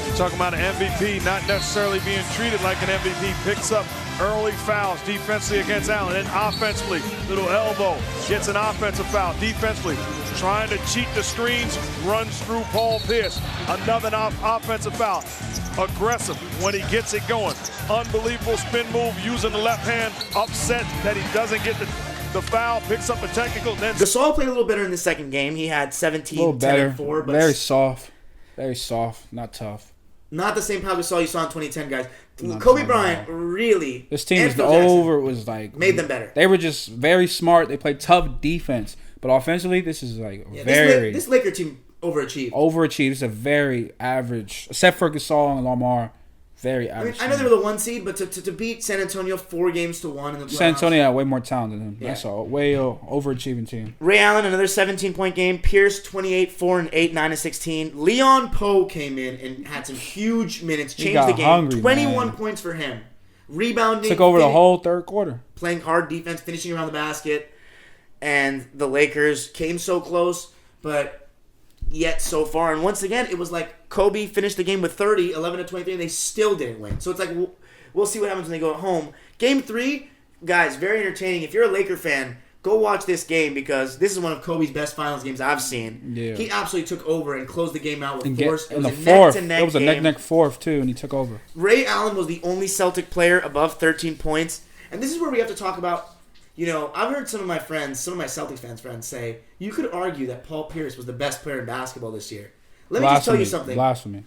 Speaker 1: You're talking about an MVP not necessarily being treated like an MVP. Picks up early fouls defensively against Allen. Then offensively, little elbow. Gets an offensive foul. Defensively, trying to cheat the screens. Runs through Paul Pierce. Another offensive foul. Aggressive when he gets it going. Unbelievable spin move using the left hand. Upset that he doesn't get the foul. Picks up a technical. Then
Speaker 4: Gasol played a little better in the second game. He had 17,
Speaker 5: A little
Speaker 4: 10,
Speaker 5: better.
Speaker 4: and 4. But
Speaker 5: Very soft. Very soft. Not tough.
Speaker 4: not the same Pau Gasol you saw in 2010, guys.
Speaker 5: Not
Speaker 4: Kobe
Speaker 5: tough,
Speaker 4: Bryant really...
Speaker 5: This team
Speaker 4: and
Speaker 5: was
Speaker 4: Phil Jackson
Speaker 5: over. Was like
Speaker 4: made them better.
Speaker 5: They were just very smart. They played tough defense, but offensively, this is like
Speaker 4: Yeah,
Speaker 5: very
Speaker 4: this Laker team overachieved.
Speaker 5: overachieved. It's a very average, except for Gasol and Lamar. Very
Speaker 4: I mean,
Speaker 5: average.
Speaker 4: I know they were the 1 seed, but to beat San Antonio 4 games to 1 in the playoffs.
Speaker 5: San Antonio had way more talent than him.
Speaker 4: Yeah.
Speaker 5: That's all. Way overachieving team.
Speaker 4: Ray Allen, another 17-point game. Pierce, 28, 4 and 8, 9 and 16. Leon Poe came in and had some huge minutes, changed
Speaker 5: got
Speaker 4: the game.
Speaker 5: hungry,
Speaker 4: 21
Speaker 5: man.
Speaker 4: points for him. Rebounding.
Speaker 5: Took over the whole third quarter.
Speaker 4: Playing hard defense, finishing around the basket. And the Lakers came so close, but yet so far. And once again, it was like Kobe finished the game with 30, 11 to 23, and they still didn't win. So it's like, we'll see what happens when they go at home. Game 3, guys, very entertaining. If you're a Laker fan, go watch this game because this is one of Kobe's best finals games I've seen.
Speaker 5: Yeah.
Speaker 4: He absolutely took over and closed the game out with
Speaker 5: And
Speaker 4: force.
Speaker 5: in
Speaker 4: It
Speaker 5: the
Speaker 4: was a
Speaker 5: fourth,
Speaker 4: neck-to-neck
Speaker 5: it was a
Speaker 4: game.
Speaker 5: neck fourth too, and he took over.
Speaker 4: Ray Allen was the only Celtic player above 13 points. And this is where we have to talk about, I've heard some of my Celtics fans friends say, you could argue that Paul Pierce was the best player in basketball this year. Let me just tell you something.
Speaker 5: Blasphemy.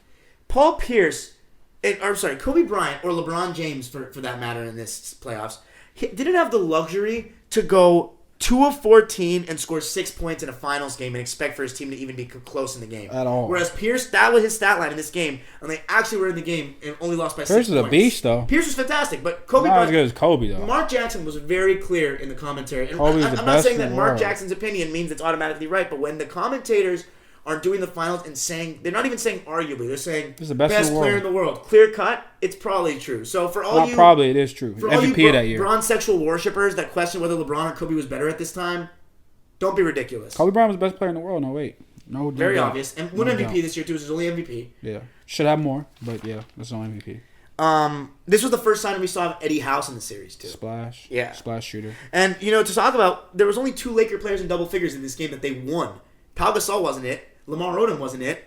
Speaker 4: Paul Pierce, Kobe Bryant, or LeBron James for that matter in this playoffs, he didn't have the luxury to go 2 of 14 and score 6 points in a finals game and expect for his team to even be close in the game.
Speaker 5: At all.
Speaker 4: Whereas Pierce, that was his stat line in this game, and they actually were in the game and only lost by 6
Speaker 5: Pierce
Speaker 4: points.
Speaker 5: is a beast, though.
Speaker 4: Pierce was fantastic, but Kobe
Speaker 5: Not as
Speaker 4: Bryant...
Speaker 5: good as Kobe, though.
Speaker 4: Mark Jackson was very clear in the commentary. And
Speaker 5: Kobe's
Speaker 4: I'm
Speaker 5: the
Speaker 4: not
Speaker 5: best
Speaker 4: saying
Speaker 5: in
Speaker 4: that
Speaker 5: the
Speaker 4: Mark
Speaker 5: world.
Speaker 4: Jackson's opinion means it's automatically right, but when the commentators are doing the finals and saying, they're not even saying arguably, they're saying
Speaker 5: He's the best in the
Speaker 4: player
Speaker 5: world.
Speaker 4: in the world. Clear cut, it's probably true. So for all
Speaker 5: Not
Speaker 4: you...
Speaker 5: probably, it is true.
Speaker 4: For all you
Speaker 5: MVP of that year.
Speaker 4: LeBron sexual worshippers that question whether LeBron or Kobe was better at this time, don't be ridiculous.
Speaker 5: Kobe Bryant was the best player in the world. No, wait. No,
Speaker 4: Very
Speaker 5: doubt.
Speaker 4: obvious. And won
Speaker 5: No
Speaker 4: MVP
Speaker 5: doubt.
Speaker 4: this year, too. This is his only MVP.
Speaker 5: Yeah. Should have more, but yeah, that's no MVP.
Speaker 4: This was the first time we saw Eddie House in the series, too.
Speaker 5: Splash.
Speaker 4: Yeah.
Speaker 5: Splash shooter.
Speaker 4: And, to talk about, there was only 2 Laker players in double figures in this game that they won. Pau Gasol wasn't it. Lamar Odom wasn't it.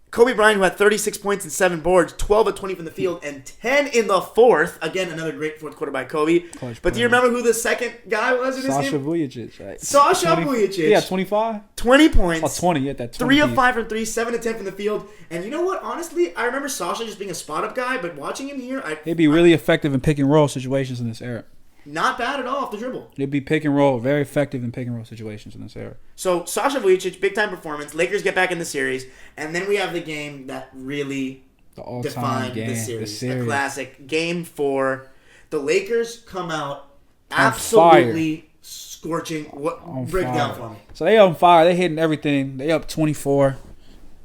Speaker 4: Kobe Bryant, who had 36 points and 7 boards, 12 of 20 from the field, and 10 in the fourth. Again, another great fourth quarter by Kobe.
Speaker 5: Clutch
Speaker 4: But do you
Speaker 5: player.
Speaker 4: remember who the second guy was in this
Speaker 5: Sasha
Speaker 4: game?
Speaker 5: Vujacic. Right?
Speaker 4: Sasha Vujacic.
Speaker 5: Yeah, 25?
Speaker 4: 20 points.
Speaker 5: Oh, 20. Yeah, that 20.
Speaker 4: 3 of 5 from 3, 7 to 10 from the field. And you know what? Honestly, I remember Sasha just being a spot-up guy, but watching him here,
Speaker 5: He'd be really effective in pick and roll situations in this era.
Speaker 4: not bad at all off the dribble.
Speaker 5: He'd be pick and roll, very effective in pick and roll situations in this era.
Speaker 4: So Sasha Vujacic, big-time performance. Lakers get back in the series. And then we have the game that really
Speaker 5: The all-time
Speaker 4: defined
Speaker 5: game.
Speaker 4: the series.
Speaker 5: The series.
Speaker 4: The classic. Game 4. The Lakers come out
Speaker 5: On
Speaker 4: absolutely scorching.
Speaker 5: On
Speaker 4: Break it down
Speaker 5: fire.
Speaker 4: for me.
Speaker 5: So they up fire. They hitting everything. They up 24.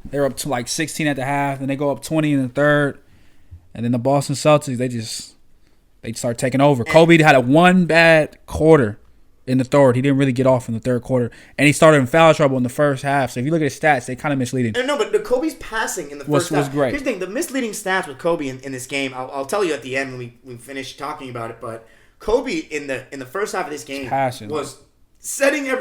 Speaker 5: They're up to like 16 at the half. Then they go up 20 in the third. And then the Boston Celtics, they start taking over. Kobe had a 1 bad quarter in the third. He didn't really get off in the third quarter. And he started in foul trouble in the first half. So if you look at his stats, they kind of misleading.
Speaker 4: No, but Kobe's passing in the
Speaker 5: Was
Speaker 4: first half.
Speaker 5: great.
Speaker 4: Here's the thing. The misleading stats with Kobe in this game, I'll tell you at the end when we finish talking about it, but Kobe in the first half of this game
Speaker 5: passing.
Speaker 4: was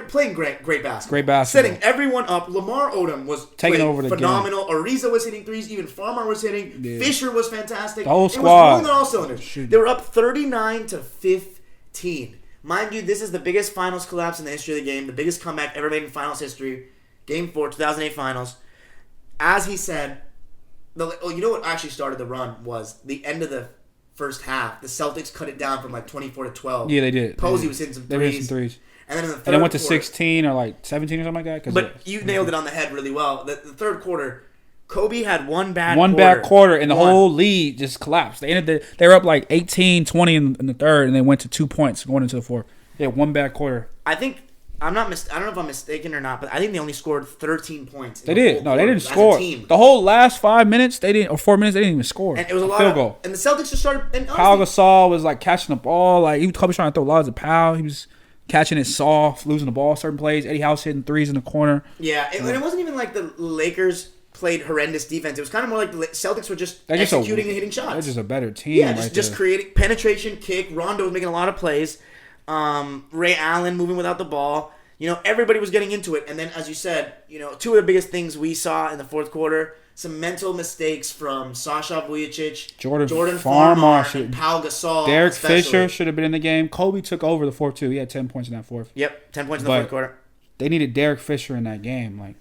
Speaker 4: playing great basketball.
Speaker 5: Great basketball.
Speaker 4: Setting everyone up. Lamar Odom was
Speaker 5: taking over the
Speaker 4: phenomenal. Game. Ariza was hitting threes. Even Farmar was hitting. Yeah. Fisher was fantastic.
Speaker 5: The whole
Speaker 4: squad. It was rolling on all cylinders. They were up 39-15. Mind you, this is the biggest finals collapse in the history of the game. The biggest comeback ever made in finals history. Game 4, 2008 finals. As he said, you know what actually started the run was the end of the first half. The Celtics cut it down from like 24-12.
Speaker 5: Yeah, they did.
Speaker 4: Posey was hitting some threes.
Speaker 5: They were hitting some threes.
Speaker 4: And then in the third
Speaker 5: and it went to
Speaker 4: quarter,
Speaker 5: 16 or like 17 or something like that.
Speaker 4: But you nailed it on the head really well. The third quarter, Kobe had one bad
Speaker 5: quarter, and the whole lead just collapsed. They were up like 18-20 in the third, and they went to 2 points going into the fourth. Yeah, one bad quarter.
Speaker 4: I think I don't know if I'm mistaken or not, but I think they only scored 13 points.
Speaker 5: They did. No, they didn't score. The whole last 5 minutes, they didn't, or 4 minutes, they didn't even score.
Speaker 4: And it was a lot
Speaker 5: field goal.
Speaker 4: And the Celtics just started. And
Speaker 5: Pau Gasol was like catching the ball. Like he was trying to throw lots of Pau. He was catching it soft, losing the ball certain plays. Eddie House hitting threes in the corner.
Speaker 4: Yeah, and it wasn't even like the Lakers played horrendous defense. It was kind of more like the Celtics were just executing and hitting shots.
Speaker 5: They're just a better team.
Speaker 4: Yeah, just creating penetration, kick. Rondo was making a lot of plays. Ray Allen moving without the ball. You know, everybody was getting into it. And then, as you said, you know, two of the biggest things we saw in the fourth quarter, some mental mistakes from Sasha Vujicic, Jordan Farmar, and Pau Gasol.
Speaker 5: Derek Fisher should have been in the game. Kobe took over the fourth, too. He had 10 points in that fourth.
Speaker 4: Yep, 10 points in the fourth quarter.
Speaker 5: They needed Derek Fisher in that game. Like,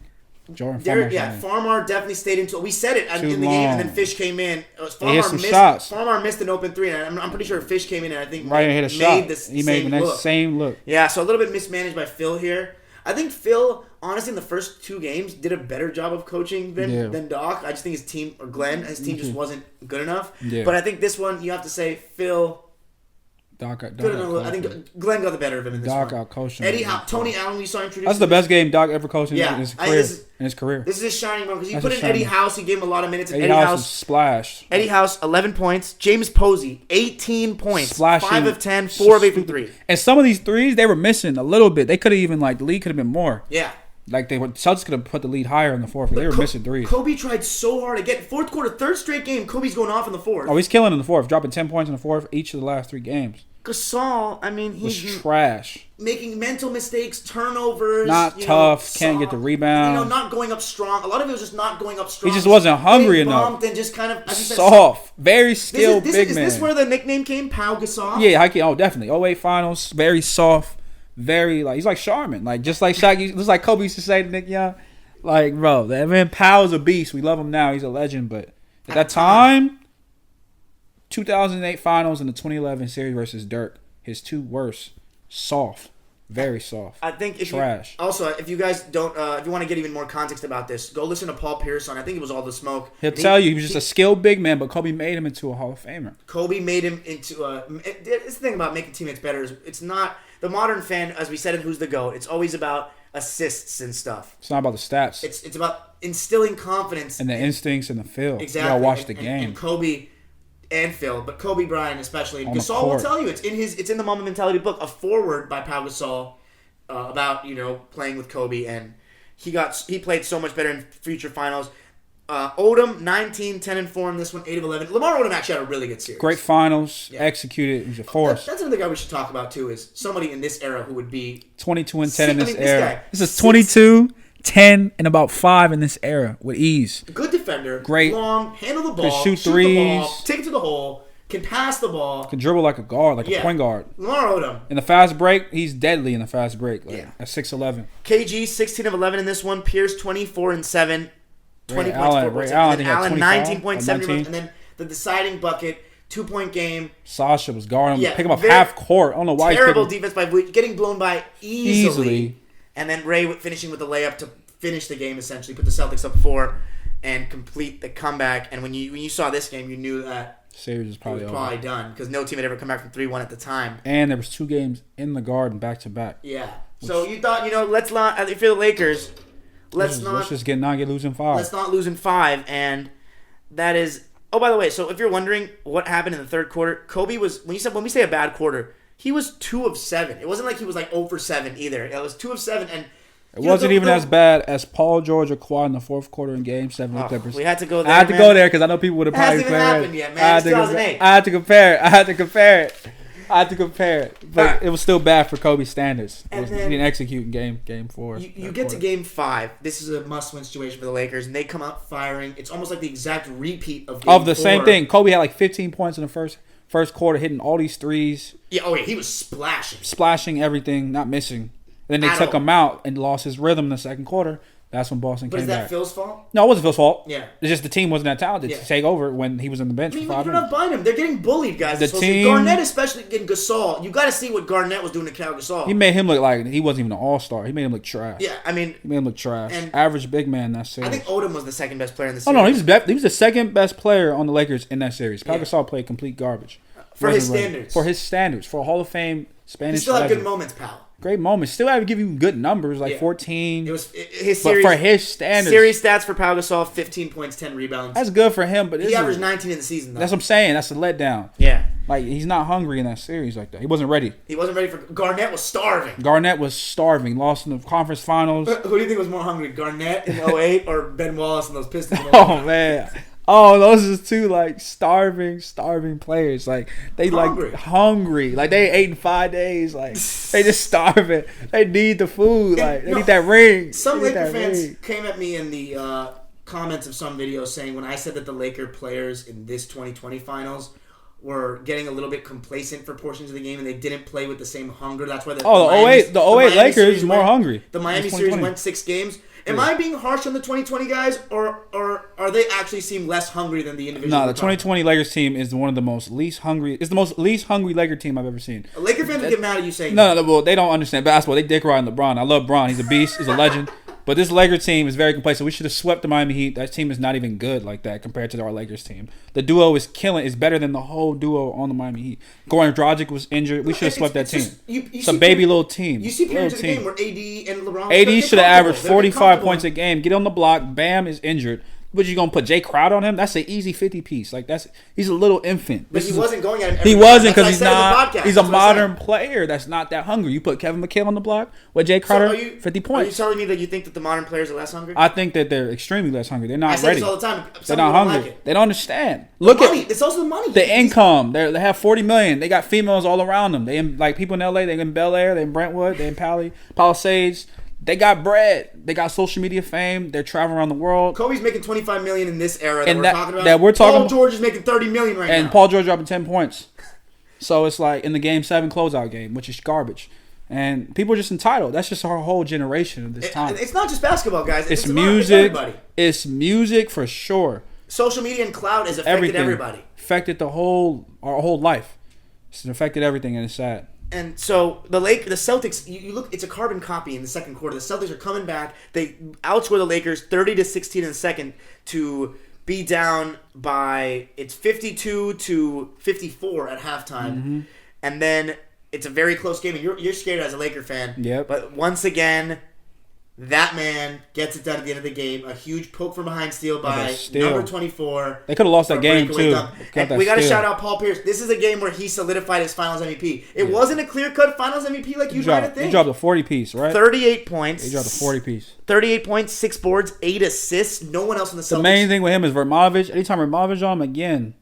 Speaker 4: Farmar definitely stayed into it. We said it in the game, and then Fish came in.
Speaker 5: Farmar
Speaker 4: missed an open three, and I'm pretty sure Fish came in, and I think
Speaker 5: Bryant hit a shot. He made the same look.
Speaker 4: Yeah, so a little bit mismanaged by Phil here. I think Phil, honestly, in the first two games, did a better job of coaching than Doc. I just think his team just wasn't good enough. Yeah. But I think this one, you have to say Phil. I think Glenn got the better of him in this one.
Speaker 5: Doc outcoached him.
Speaker 4: Tony Allen, we saw introduced.
Speaker 5: That's the best game Doc ever coached in his career.
Speaker 4: This is his shining moment because he put in Eddie House. He gave him a lot of minutes.
Speaker 5: Eddie House splashed.
Speaker 4: Eddie House, 11 points. James Posey, 18 points.
Speaker 5: Splashing.
Speaker 4: 5 of 10, 4 of 8 from 3.
Speaker 5: And some of these threes, they were missing a little bit. They could have even, the lead could have been more.
Speaker 4: Yeah.
Speaker 5: Celtics could have put the lead higher in the fourth. They were missing threes.
Speaker 4: Kobe tried so hard again. Fourth quarter, third straight game, Kobe's going off in the fourth.
Speaker 5: Oh, he's killing in the fourth, dropping 10 points in the fourth each of the last 3 games.
Speaker 4: Gasol, I mean, he's
Speaker 5: trash.
Speaker 4: Making mental mistakes, turnovers.
Speaker 5: Not tough, can't get the rebound.
Speaker 4: Not going up strong. A lot of it was just not going up strong.
Speaker 5: He just wasn't hungry enough.
Speaker 4: And just kind of
Speaker 5: soft, very skilled big man.
Speaker 4: Is this where the nickname came, Pau Gasol?
Speaker 5: Yeah, definitely. 08 finals, very soft, very he's like Charmin, just like Shaq. Just like Kobe used to say to Nick Young, bro, that man Pau's a beast. We love him now. He's a legend, but at that time. 2008 finals and the 2011 series versus Dirk, his two worst, soft, very soft.
Speaker 4: I think if
Speaker 5: trash.
Speaker 4: If you guys don't, if you want to get even more context about this, go listen to Paul Pierce on. I think it was All the Smoke.
Speaker 5: He'll tell you he was just a skilled big man, but Kobe made him into a Hall of Famer.
Speaker 4: Kobe made him into it's the thing about making teammates better is it's not the modern fan, as we said in Who's the GOAT. It's always about assists and stuff.
Speaker 5: It's not about the stats.
Speaker 4: It's about instilling confidence
Speaker 5: and the instincts and the feel.
Speaker 4: Exactly.
Speaker 5: You gotta watch the game.
Speaker 4: And Kobe. And Phil, but Kobe Bryant especially. And Gasol will tell you it's in the Moment Mentality book, a foreword by Pau Gasol about playing with Kobe, and he played so much better in future finals. Odom 19, 10 and 4 in this one, 8 of 11. Lamar Odom actually had a really good series.
Speaker 5: Great finals, executed. It was a force.
Speaker 4: That's another guy we should talk about too. Is somebody in this era who would be
Speaker 5: 22 and 10 in this era. This is 22. 10 and about 5 in this era with ease.
Speaker 4: Good defender.
Speaker 5: Great.
Speaker 4: Long, handle the ball.
Speaker 5: Can shoot threes.
Speaker 4: The ball, take it to the hole. Can pass the ball.
Speaker 5: Can dribble like a guard, like a point guard.
Speaker 4: Lamar Odom.
Speaker 5: In the fast break, he's deadly in the fast break. At 6'11".
Speaker 4: KG, 16 of 11 in this one. Pierce, 24 and 7. 20
Speaker 5: Ray
Speaker 4: points,
Speaker 5: Allen,
Speaker 4: 4 points.
Speaker 5: Ray Allen,
Speaker 4: and then Allen, 19.7.
Speaker 5: 19.
Speaker 4: And then the deciding bucket, 2-point game.
Speaker 5: Sasha was guarding him. Pick him up half court. I don't know why he's
Speaker 4: terrible defense by Vujicic. Getting blown by easily. And then Ray finishing with the layup to finish the game, essentially put the Celtics up 4 and complete the comeback. And when you saw this game, you knew that
Speaker 5: series was
Speaker 4: probably done because no team had ever come back from 3-1 at the time.
Speaker 5: And there was 2 games in the Garden back to back.
Speaker 4: Yeah. So you thought, let's not. If you're the Lakers, let's
Speaker 5: just not get losing 5.
Speaker 4: Let's not lose in 5, and that is. Oh, by the way, so if you're wondering what happened in the third quarter, Kobe was when we say a bad quarter, he was 2 of 7. It wasn't like he was 0 for 7 either. It was 2 of 7 and.
Speaker 5: It wasn't even as bad as Paul George or Kawhi in the fourth quarter in Game 7 with Clippers.
Speaker 4: We had to go there.
Speaker 5: I had to go there because I know people would have probably
Speaker 4: compared it. It hasn't even happened yet, man.
Speaker 5: I had to compare it. I had to compare, but it was still bad for Kobe's standards.
Speaker 4: And
Speaker 5: He
Speaker 4: then-
Speaker 5: didn't execute in game 4.
Speaker 4: You get to game 5. This is a must-win situation for the Lakers, and they come out firing. It's almost like the exact repeat of game 4.
Speaker 5: Of the same thing. Kobe had like 15 points in the first quarter, hitting all these threes,
Speaker 4: Yeah, he was splashing.
Speaker 5: splashing everything, not missing. And then they
Speaker 4: At
Speaker 5: took
Speaker 4: all.
Speaker 5: him out and lost his rhythm in the second quarter. That's when Boston
Speaker 4: But
Speaker 5: came
Speaker 4: is that
Speaker 5: back.
Speaker 4: Phil's fault?
Speaker 5: No, it wasn't Phil's fault.
Speaker 4: Yeah.
Speaker 5: It's just the team wasn't that talented
Speaker 4: Yeah.
Speaker 5: to take over when he was on the bench
Speaker 4: I mean,
Speaker 5: for 5
Speaker 4: you're not
Speaker 5: minutes.
Speaker 4: buying him. They're getting bullied, guys.
Speaker 5: The
Speaker 4: It's supposed to be-
Speaker 5: team-
Speaker 4: Garnett especially getting Gasol. You got to see what Garnett was doing to Cal Gasol.
Speaker 5: He made him look like he wasn't even an all-star. He made him look trash.
Speaker 4: Yeah, I mean,
Speaker 5: He made him look trash.
Speaker 4: And-
Speaker 5: Average big man in that series.
Speaker 4: I think Odom was the second best player in the
Speaker 5: Oh
Speaker 4: series.
Speaker 5: no, he was the second best player on the Lakers in that series. Pau Gasol played complete garbage.
Speaker 4: For his
Speaker 5: Wasn't ready.
Speaker 4: standards.
Speaker 5: For his standards. For a Hall of Fame Spanish
Speaker 4: He still had
Speaker 5: legend.
Speaker 4: good moments, pal.
Speaker 5: Great moments. Still had to give you good numbers, like
Speaker 4: Yeah.
Speaker 5: 14.
Speaker 4: It was his
Speaker 5: but
Speaker 4: series.
Speaker 5: for his standards,
Speaker 4: Series stats for Pau Gasol: 15 points, 10 rebounds.
Speaker 5: that's good for him. But
Speaker 4: He averaged 19 in the season, though.
Speaker 5: that's what I'm saying. That's a letdown.
Speaker 4: Yeah,
Speaker 5: Like he's not hungry in that series like that. He wasn't ready.
Speaker 4: he wasn't ready for. Garnett was starving.
Speaker 5: Garnett was starving. Lost in the conference finals.
Speaker 4: Who do you think was more hungry, Garnett in 08 or Ben Wallace and those Pistons? In 08?
Speaker 5: Oh man. Oh, those are two like starving players. Like they
Speaker 4: Hungry.
Speaker 5: like hungry. Like they ate in 5 days. Like they just starving. They need the food. Like they
Speaker 4: No,
Speaker 5: need that ring.
Speaker 4: Some
Speaker 5: They need
Speaker 4: Laker
Speaker 5: that
Speaker 4: fans
Speaker 5: ring.
Speaker 4: came at me in the comments of some videos saying when I said that the Laker players in this 2020 finals were getting a little bit complacent for portions of the game and they didn't play with the same hunger. That's why the
Speaker 5: Oh, the 08
Speaker 4: Miami
Speaker 5: Lakers
Speaker 4: series
Speaker 5: more
Speaker 4: went-
Speaker 5: hungry.
Speaker 4: The Miami
Speaker 5: It's
Speaker 4: series
Speaker 5: 2020.
Speaker 4: went 6 games. Am I being harsh on the 2020 guys, or are they actually seem less hungry than the individual?
Speaker 5: No, the 2020 Lakers team is one of the most least hungry. It's the most least hungry Laker team I've ever seen.
Speaker 4: Laker fans would get mad at you saying
Speaker 5: No, well, they don't understand basketball. They dick riding LeBron. I love LeBron. He's a beast. He's a legend. But this Lakers team is very complacent. We should have swept the Miami Heat. That team is not even good like that compared to our Lakers team. The duo is killing. Is better than the whole duo on the Miami Heat. Goran Dragic was injured. We should have swept that team. It's a baby little team.
Speaker 4: You see periods of the
Speaker 5: Little
Speaker 4: game
Speaker 5: team.
Speaker 4: where AD and LeBron.
Speaker 5: AD should have averaged
Speaker 4: They're
Speaker 5: 45
Speaker 4: comfortable.
Speaker 5: points a game. Get on the block. Bam is injured. But you gonna put Jay Crowder on him? That's an easy 50 piece. Like he's a little infant.
Speaker 4: But
Speaker 5: This
Speaker 4: he
Speaker 5: is-
Speaker 4: wasn't going at him.
Speaker 5: He
Speaker 4: every
Speaker 5: wasn't
Speaker 4: time.
Speaker 5: because he's
Speaker 4: That's what I said in
Speaker 5: not.
Speaker 4: the podcast.
Speaker 5: He's a
Speaker 4: That's what I said.
Speaker 5: modern player that's not that hungry. You put Kevin McHale on the block with Jay
Speaker 4: So
Speaker 5: Crowder,
Speaker 4: are you,
Speaker 5: 50
Speaker 4: Are you
Speaker 5: points.
Speaker 4: telling me that you think that the modern players are less hungry?
Speaker 5: I think that they're extremely less hungry. They're
Speaker 4: I
Speaker 5: not
Speaker 4: say
Speaker 5: ready.
Speaker 4: this all the time.
Speaker 5: They're
Speaker 4: Some
Speaker 5: not
Speaker 4: people don't
Speaker 5: hungry.
Speaker 4: like it.
Speaker 5: They don't understand. Look
Speaker 4: Money.
Speaker 5: at
Speaker 4: It's also the money.
Speaker 5: the income. They have 40 million. They got females all around them. They in, like people in LA. They in Bel Air. They in Brentwood. They in Palisades. They got bread. They got social media fame. They're traveling around the world.
Speaker 4: Kobe's making $25 million in this era that
Speaker 5: And
Speaker 4: we're
Speaker 5: that-
Speaker 4: talking about.
Speaker 5: that we're talking
Speaker 4: Paul
Speaker 5: about-
Speaker 4: George is making $30 million right
Speaker 5: And
Speaker 4: now.
Speaker 5: Paul George dropping 10 points. So it's like in the Game 7 closeout game, which is garbage. And people are just entitled. That's just our whole generation of this time.
Speaker 4: It's not just basketball, guys.
Speaker 5: It's
Speaker 4: about-
Speaker 5: music.
Speaker 4: everybody.
Speaker 5: It's music for sure.
Speaker 4: Social media and cloud has affected
Speaker 5: Everything.
Speaker 4: everybody.
Speaker 5: Affected our whole life. It's affected everything, and it's sad.
Speaker 4: And so the Celtics, you look, it's a carbon copy in the second quarter. The Celtics are coming back. They outscore the Lakers 30-16 in the second to be down by, it's 52-54 at halftime.
Speaker 5: Mm-hmm.
Speaker 4: And then it's a very close game. And you're scared as a Laker fan.
Speaker 5: Yep.
Speaker 4: But once again, that man gets it done at the end of the game. A huge poke from behind steal by
Speaker 5: steal.
Speaker 4: number 24.
Speaker 5: They could have lost that
Speaker 4: for
Speaker 5: game,
Speaker 4: breakaway
Speaker 5: too.
Speaker 4: dunk.
Speaker 5: Got
Speaker 4: And
Speaker 5: that
Speaker 4: we got to
Speaker 5: steal.
Speaker 4: shout out Paul Pierce. This is a game where he solidified his Finals MVP. It wasn't a clear-cut Finals MVP like you'd rather
Speaker 5: He
Speaker 4: think.
Speaker 5: dropped a 40 piece, right?
Speaker 4: 38 points.
Speaker 5: He dropped a 40 piece.
Speaker 4: 38 points, 6 boards, 8 assists. No one else in the Celtics.
Speaker 5: The main thing with him is Vermonovich. Anytime Vermonovich on him again,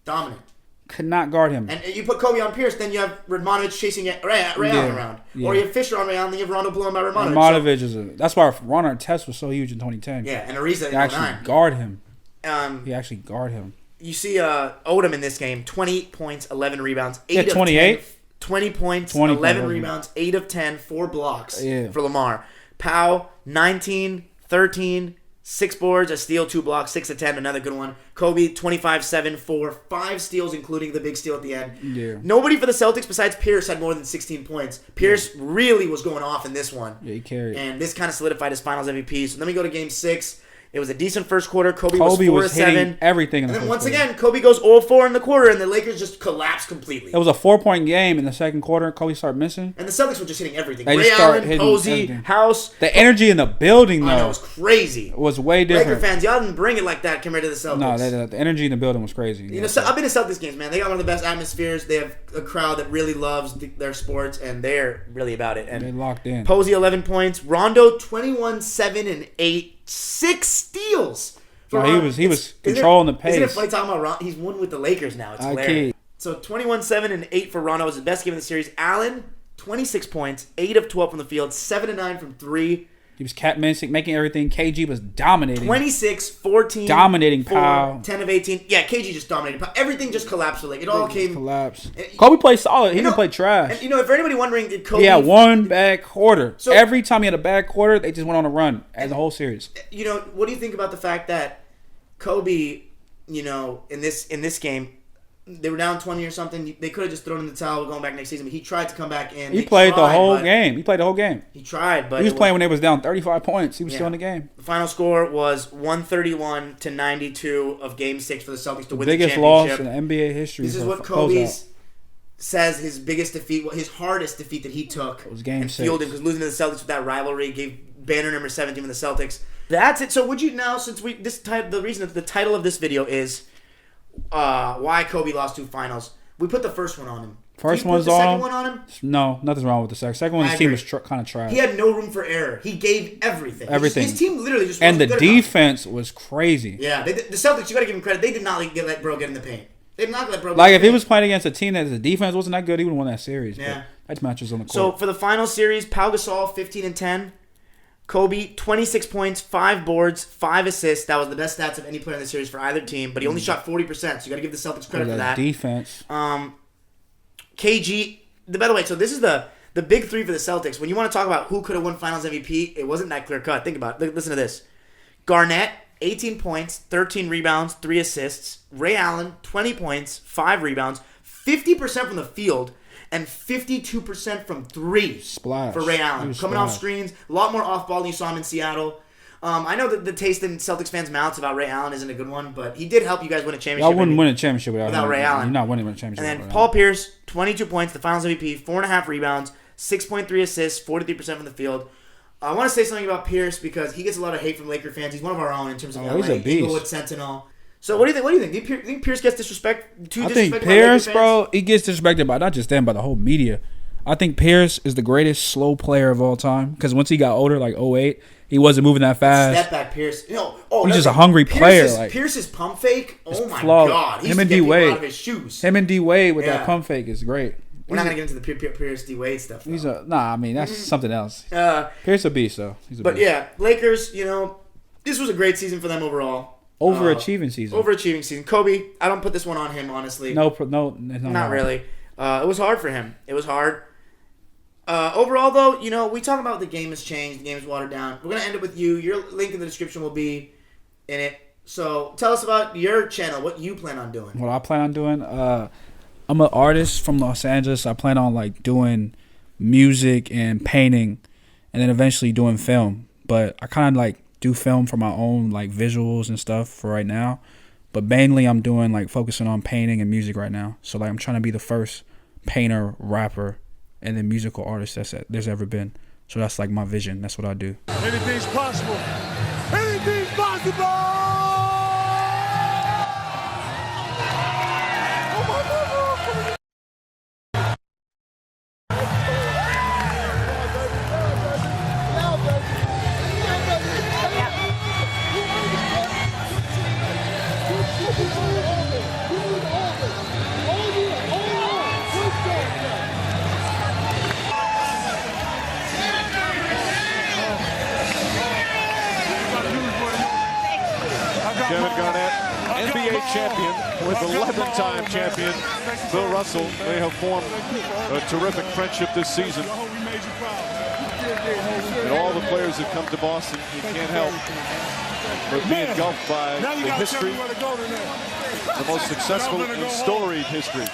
Speaker 4: dominant.
Speaker 5: could not guard him.
Speaker 4: And you put Kobe on Pierce, then you have Radmanovich chasing Ray Allen around.
Speaker 5: Yeah.
Speaker 4: Or you have Fisher on Ray Allen, then you have Rondo blown by Radmanovich.
Speaker 5: Vermonovich is that's why Ron Artest was so huge in 2010.
Speaker 4: Yeah, and Ariza
Speaker 5: He
Speaker 4: in
Speaker 5: actually
Speaker 4: 09.
Speaker 5: guard him.
Speaker 4: Um,
Speaker 5: He actually guard him.
Speaker 4: You see Odom in this game, 28 points, 11 rebounds, 8
Speaker 5: Yeah,
Speaker 4: of
Speaker 5: 28?
Speaker 4: 10, 20 points,
Speaker 5: 20
Speaker 4: 11
Speaker 5: points.
Speaker 4: rebounds, 8 of 10, 4 blocks
Speaker 5: Yeah.
Speaker 4: for Lamar. Pau, 19, 13, 6 boards, a steal, 2 blocks, 6 of 10, another good one. Kobe, 25, 7, 4, 5 steals, including the big steal at the end.
Speaker 5: Yeah.
Speaker 4: Nobody for the Celtics besides Pierce had more than 16 points. Pierce really was going off in this one.
Speaker 5: Yeah, he carried.
Speaker 4: And this kind of solidified his Finals MVP. So then we go to Game 6. It was a decent first quarter. Kobe was 4
Speaker 5: was
Speaker 4: of 7.
Speaker 5: hitting everything in
Speaker 4: And
Speaker 5: the
Speaker 4: then
Speaker 5: first
Speaker 4: once
Speaker 5: quarter.
Speaker 4: again, Kobe goes 0-4 in the quarter, and the Lakers just collapse completely.
Speaker 5: It was a 4-point game in the second quarter. Kobe started missing.
Speaker 4: And the Celtics were just hitting everything.
Speaker 5: They
Speaker 4: Ray
Speaker 5: just started
Speaker 4: Allen,
Speaker 5: hitting
Speaker 4: Posey,
Speaker 5: everything.
Speaker 4: House.
Speaker 5: The energy in the building,
Speaker 4: I know,
Speaker 5: though,
Speaker 4: it was crazy.
Speaker 5: was way
Speaker 4: Laker
Speaker 5: different.
Speaker 4: fans, y'all didn't bring it like that compared to the Celtics.
Speaker 5: No, the energy in the building was crazy.
Speaker 4: You know, so I've been to Celtics games, man. They got one of the best atmospheres. They have a crowd that really loves their sports, and they're really about it.
Speaker 5: They
Speaker 4: And
Speaker 5: locked in.
Speaker 4: Posey, 11 points. Rondo, 21, 7, and 8. 6 steals.
Speaker 5: No, he was
Speaker 4: Isn't
Speaker 5: controlling the
Speaker 4: Isn't it
Speaker 5: pace.
Speaker 4: funny talking about Rondo? He's won with the Lakers now. It's
Speaker 5: I
Speaker 4: hilarious.
Speaker 5: can't.
Speaker 4: So 21-7 and 8 for Rondo was the best game of the series. Allen, 26 points, 8 of 12 from the field, 7 of 9 from 3.
Speaker 5: He was making everything. KG was dominating.
Speaker 4: 26, 14,
Speaker 5: dominating
Speaker 4: 4,
Speaker 5: Powell.
Speaker 4: 10 of 18. Yeah, KG just dominated Powell. Everything just collapsed for Lake. It all came.
Speaker 5: Collapsed. Kobe played solid. He didn't play trash.
Speaker 4: And if for anybody wondering, did Kobe?
Speaker 5: He had one bad quarter.
Speaker 4: So,
Speaker 5: every time he had a bad quarter, they just went on a run as a whole series.
Speaker 4: What do you think about the fact that Kobe, in this game, they were down 20 or something. They could have just thrown in the towel going back next season, but he tried to come back in.
Speaker 5: He played the whole game. He
Speaker 4: tried, but
Speaker 5: he was playing when they was down 35 points. He was still in the game.
Speaker 4: The final score was 131-92 of Game 6 for the Celtics to win the
Speaker 5: biggest
Speaker 4: championship.
Speaker 5: loss in NBA history.
Speaker 4: This is what Kobe says his biggest defeat, his hardest defeat that he took.
Speaker 5: It was Game 6.
Speaker 4: Fueled him because losing to the Celtics with that rivalry gave banner number 17 with the Celtics. That's it. So would you now, since the reason that the title of this video is why Kobe lost 2 finals, we put the first one on him.
Speaker 5: First one's
Speaker 4: the
Speaker 5: on.
Speaker 4: Second one on him?
Speaker 5: No, nothing's wrong with the second. Second one, his team was kind of trash.
Speaker 4: He had no room for error. He gave everything. His team literally just
Speaker 5: and
Speaker 4: wasn't
Speaker 5: the
Speaker 4: good enough.
Speaker 5: defense was crazy.
Speaker 4: Yeah, the Celtics, you got to give him credit. They did not let Bro get in the paint. They did not let Bro.
Speaker 5: Like if he was playing against a team that the defense wasn't that good, he would have won that series.
Speaker 4: Yeah,
Speaker 5: that match was on the court.
Speaker 4: So for the final series, Pau Gasol 15 and 10. Kobe, 26 points, 5 boards, 5 assists. That was the best stats of any player in the series for either team, but he only shot 40%, so you got to give the Celtics credit for that.
Speaker 5: Defense.
Speaker 4: KG, by the way, so this is the big 3 for the Celtics. When you want to talk about who could have won Finals MVP, it wasn't that clear cut. Think about it. Listen to this. Garnett, 18 points, 13 rebounds, 3 assists. Ray Allen, 20 points, 5 rebounds, 50% from the field, and 52% from 3
Speaker 5: Splash.
Speaker 4: For Ray Allen. Coming off screens, a lot more off ball than you saw him in Seattle. I know that the taste in Celtics fans' mouths about Ray Allen isn't a good one, but he did help you guys win a championship.
Speaker 5: Y'all wouldn't win a championship without
Speaker 4: Ray Allen.
Speaker 5: You're not winning a championship.
Speaker 4: And then Paul Pierce, 22 points, the Finals MVP, 4.5 rebounds, 6.3 assists, 43% from the field. I want to say something about Pierce because he gets a lot of hate from Laker fans. He's one of our own in terms of LA,
Speaker 5: he's a beast.
Speaker 4: Inglewood Sentinel. So what do you think? Do you think Pierce gets disrespect?
Speaker 5: I think Pierce, bro, he gets disrespected by not just them, but the whole media. I think Pierce is the greatest slow player of all time because once he got older, like 08, he wasn't moving that fast.
Speaker 4: Step back, Pierce. He's
Speaker 5: just a hungry player.
Speaker 4: Pierce's pump fake. Oh my
Speaker 5: flawed.
Speaker 4: God!
Speaker 5: Him and D Wade.
Speaker 4: Out of his shoes.
Speaker 5: Him and D Wade with that pump fake is great.
Speaker 4: We're not gonna get into the Pierce D Wade stuff.
Speaker 5: That's something else. Pierce a beast though.
Speaker 4: But yeah, Lakers. This was a great season for them overall.
Speaker 5: Overachieving season.
Speaker 4: Kobe, I don't put this one on him, honestly.
Speaker 5: No,
Speaker 4: not really. It was hard for him. It was hard. Overall, though, we talk about the game has changed, the game is watered down. We're going to end it with you. Your link in the description will be in it. So tell us about your channel, what you plan on doing.
Speaker 5: What I plan on doing? I'm an artist from Los Angeles. I plan on doing music and painting and then eventually doing film. But I kind of do film for my own visuals and stuff for right now. But mainly I'm doing focusing on painting and music right now. So I'm trying to be the first painter, rapper, and then musical artist there's ever been. So that's my vision. That's what I do.
Speaker 2: Anything's possible. Anything's possible.
Speaker 1: Kevin Garnett, NBA champion with 11-time champion Bill Russell. They have formed a terrific friendship this season. And all the players that come to Boston, you can't help but be engulfed by the history, the most successful and storied history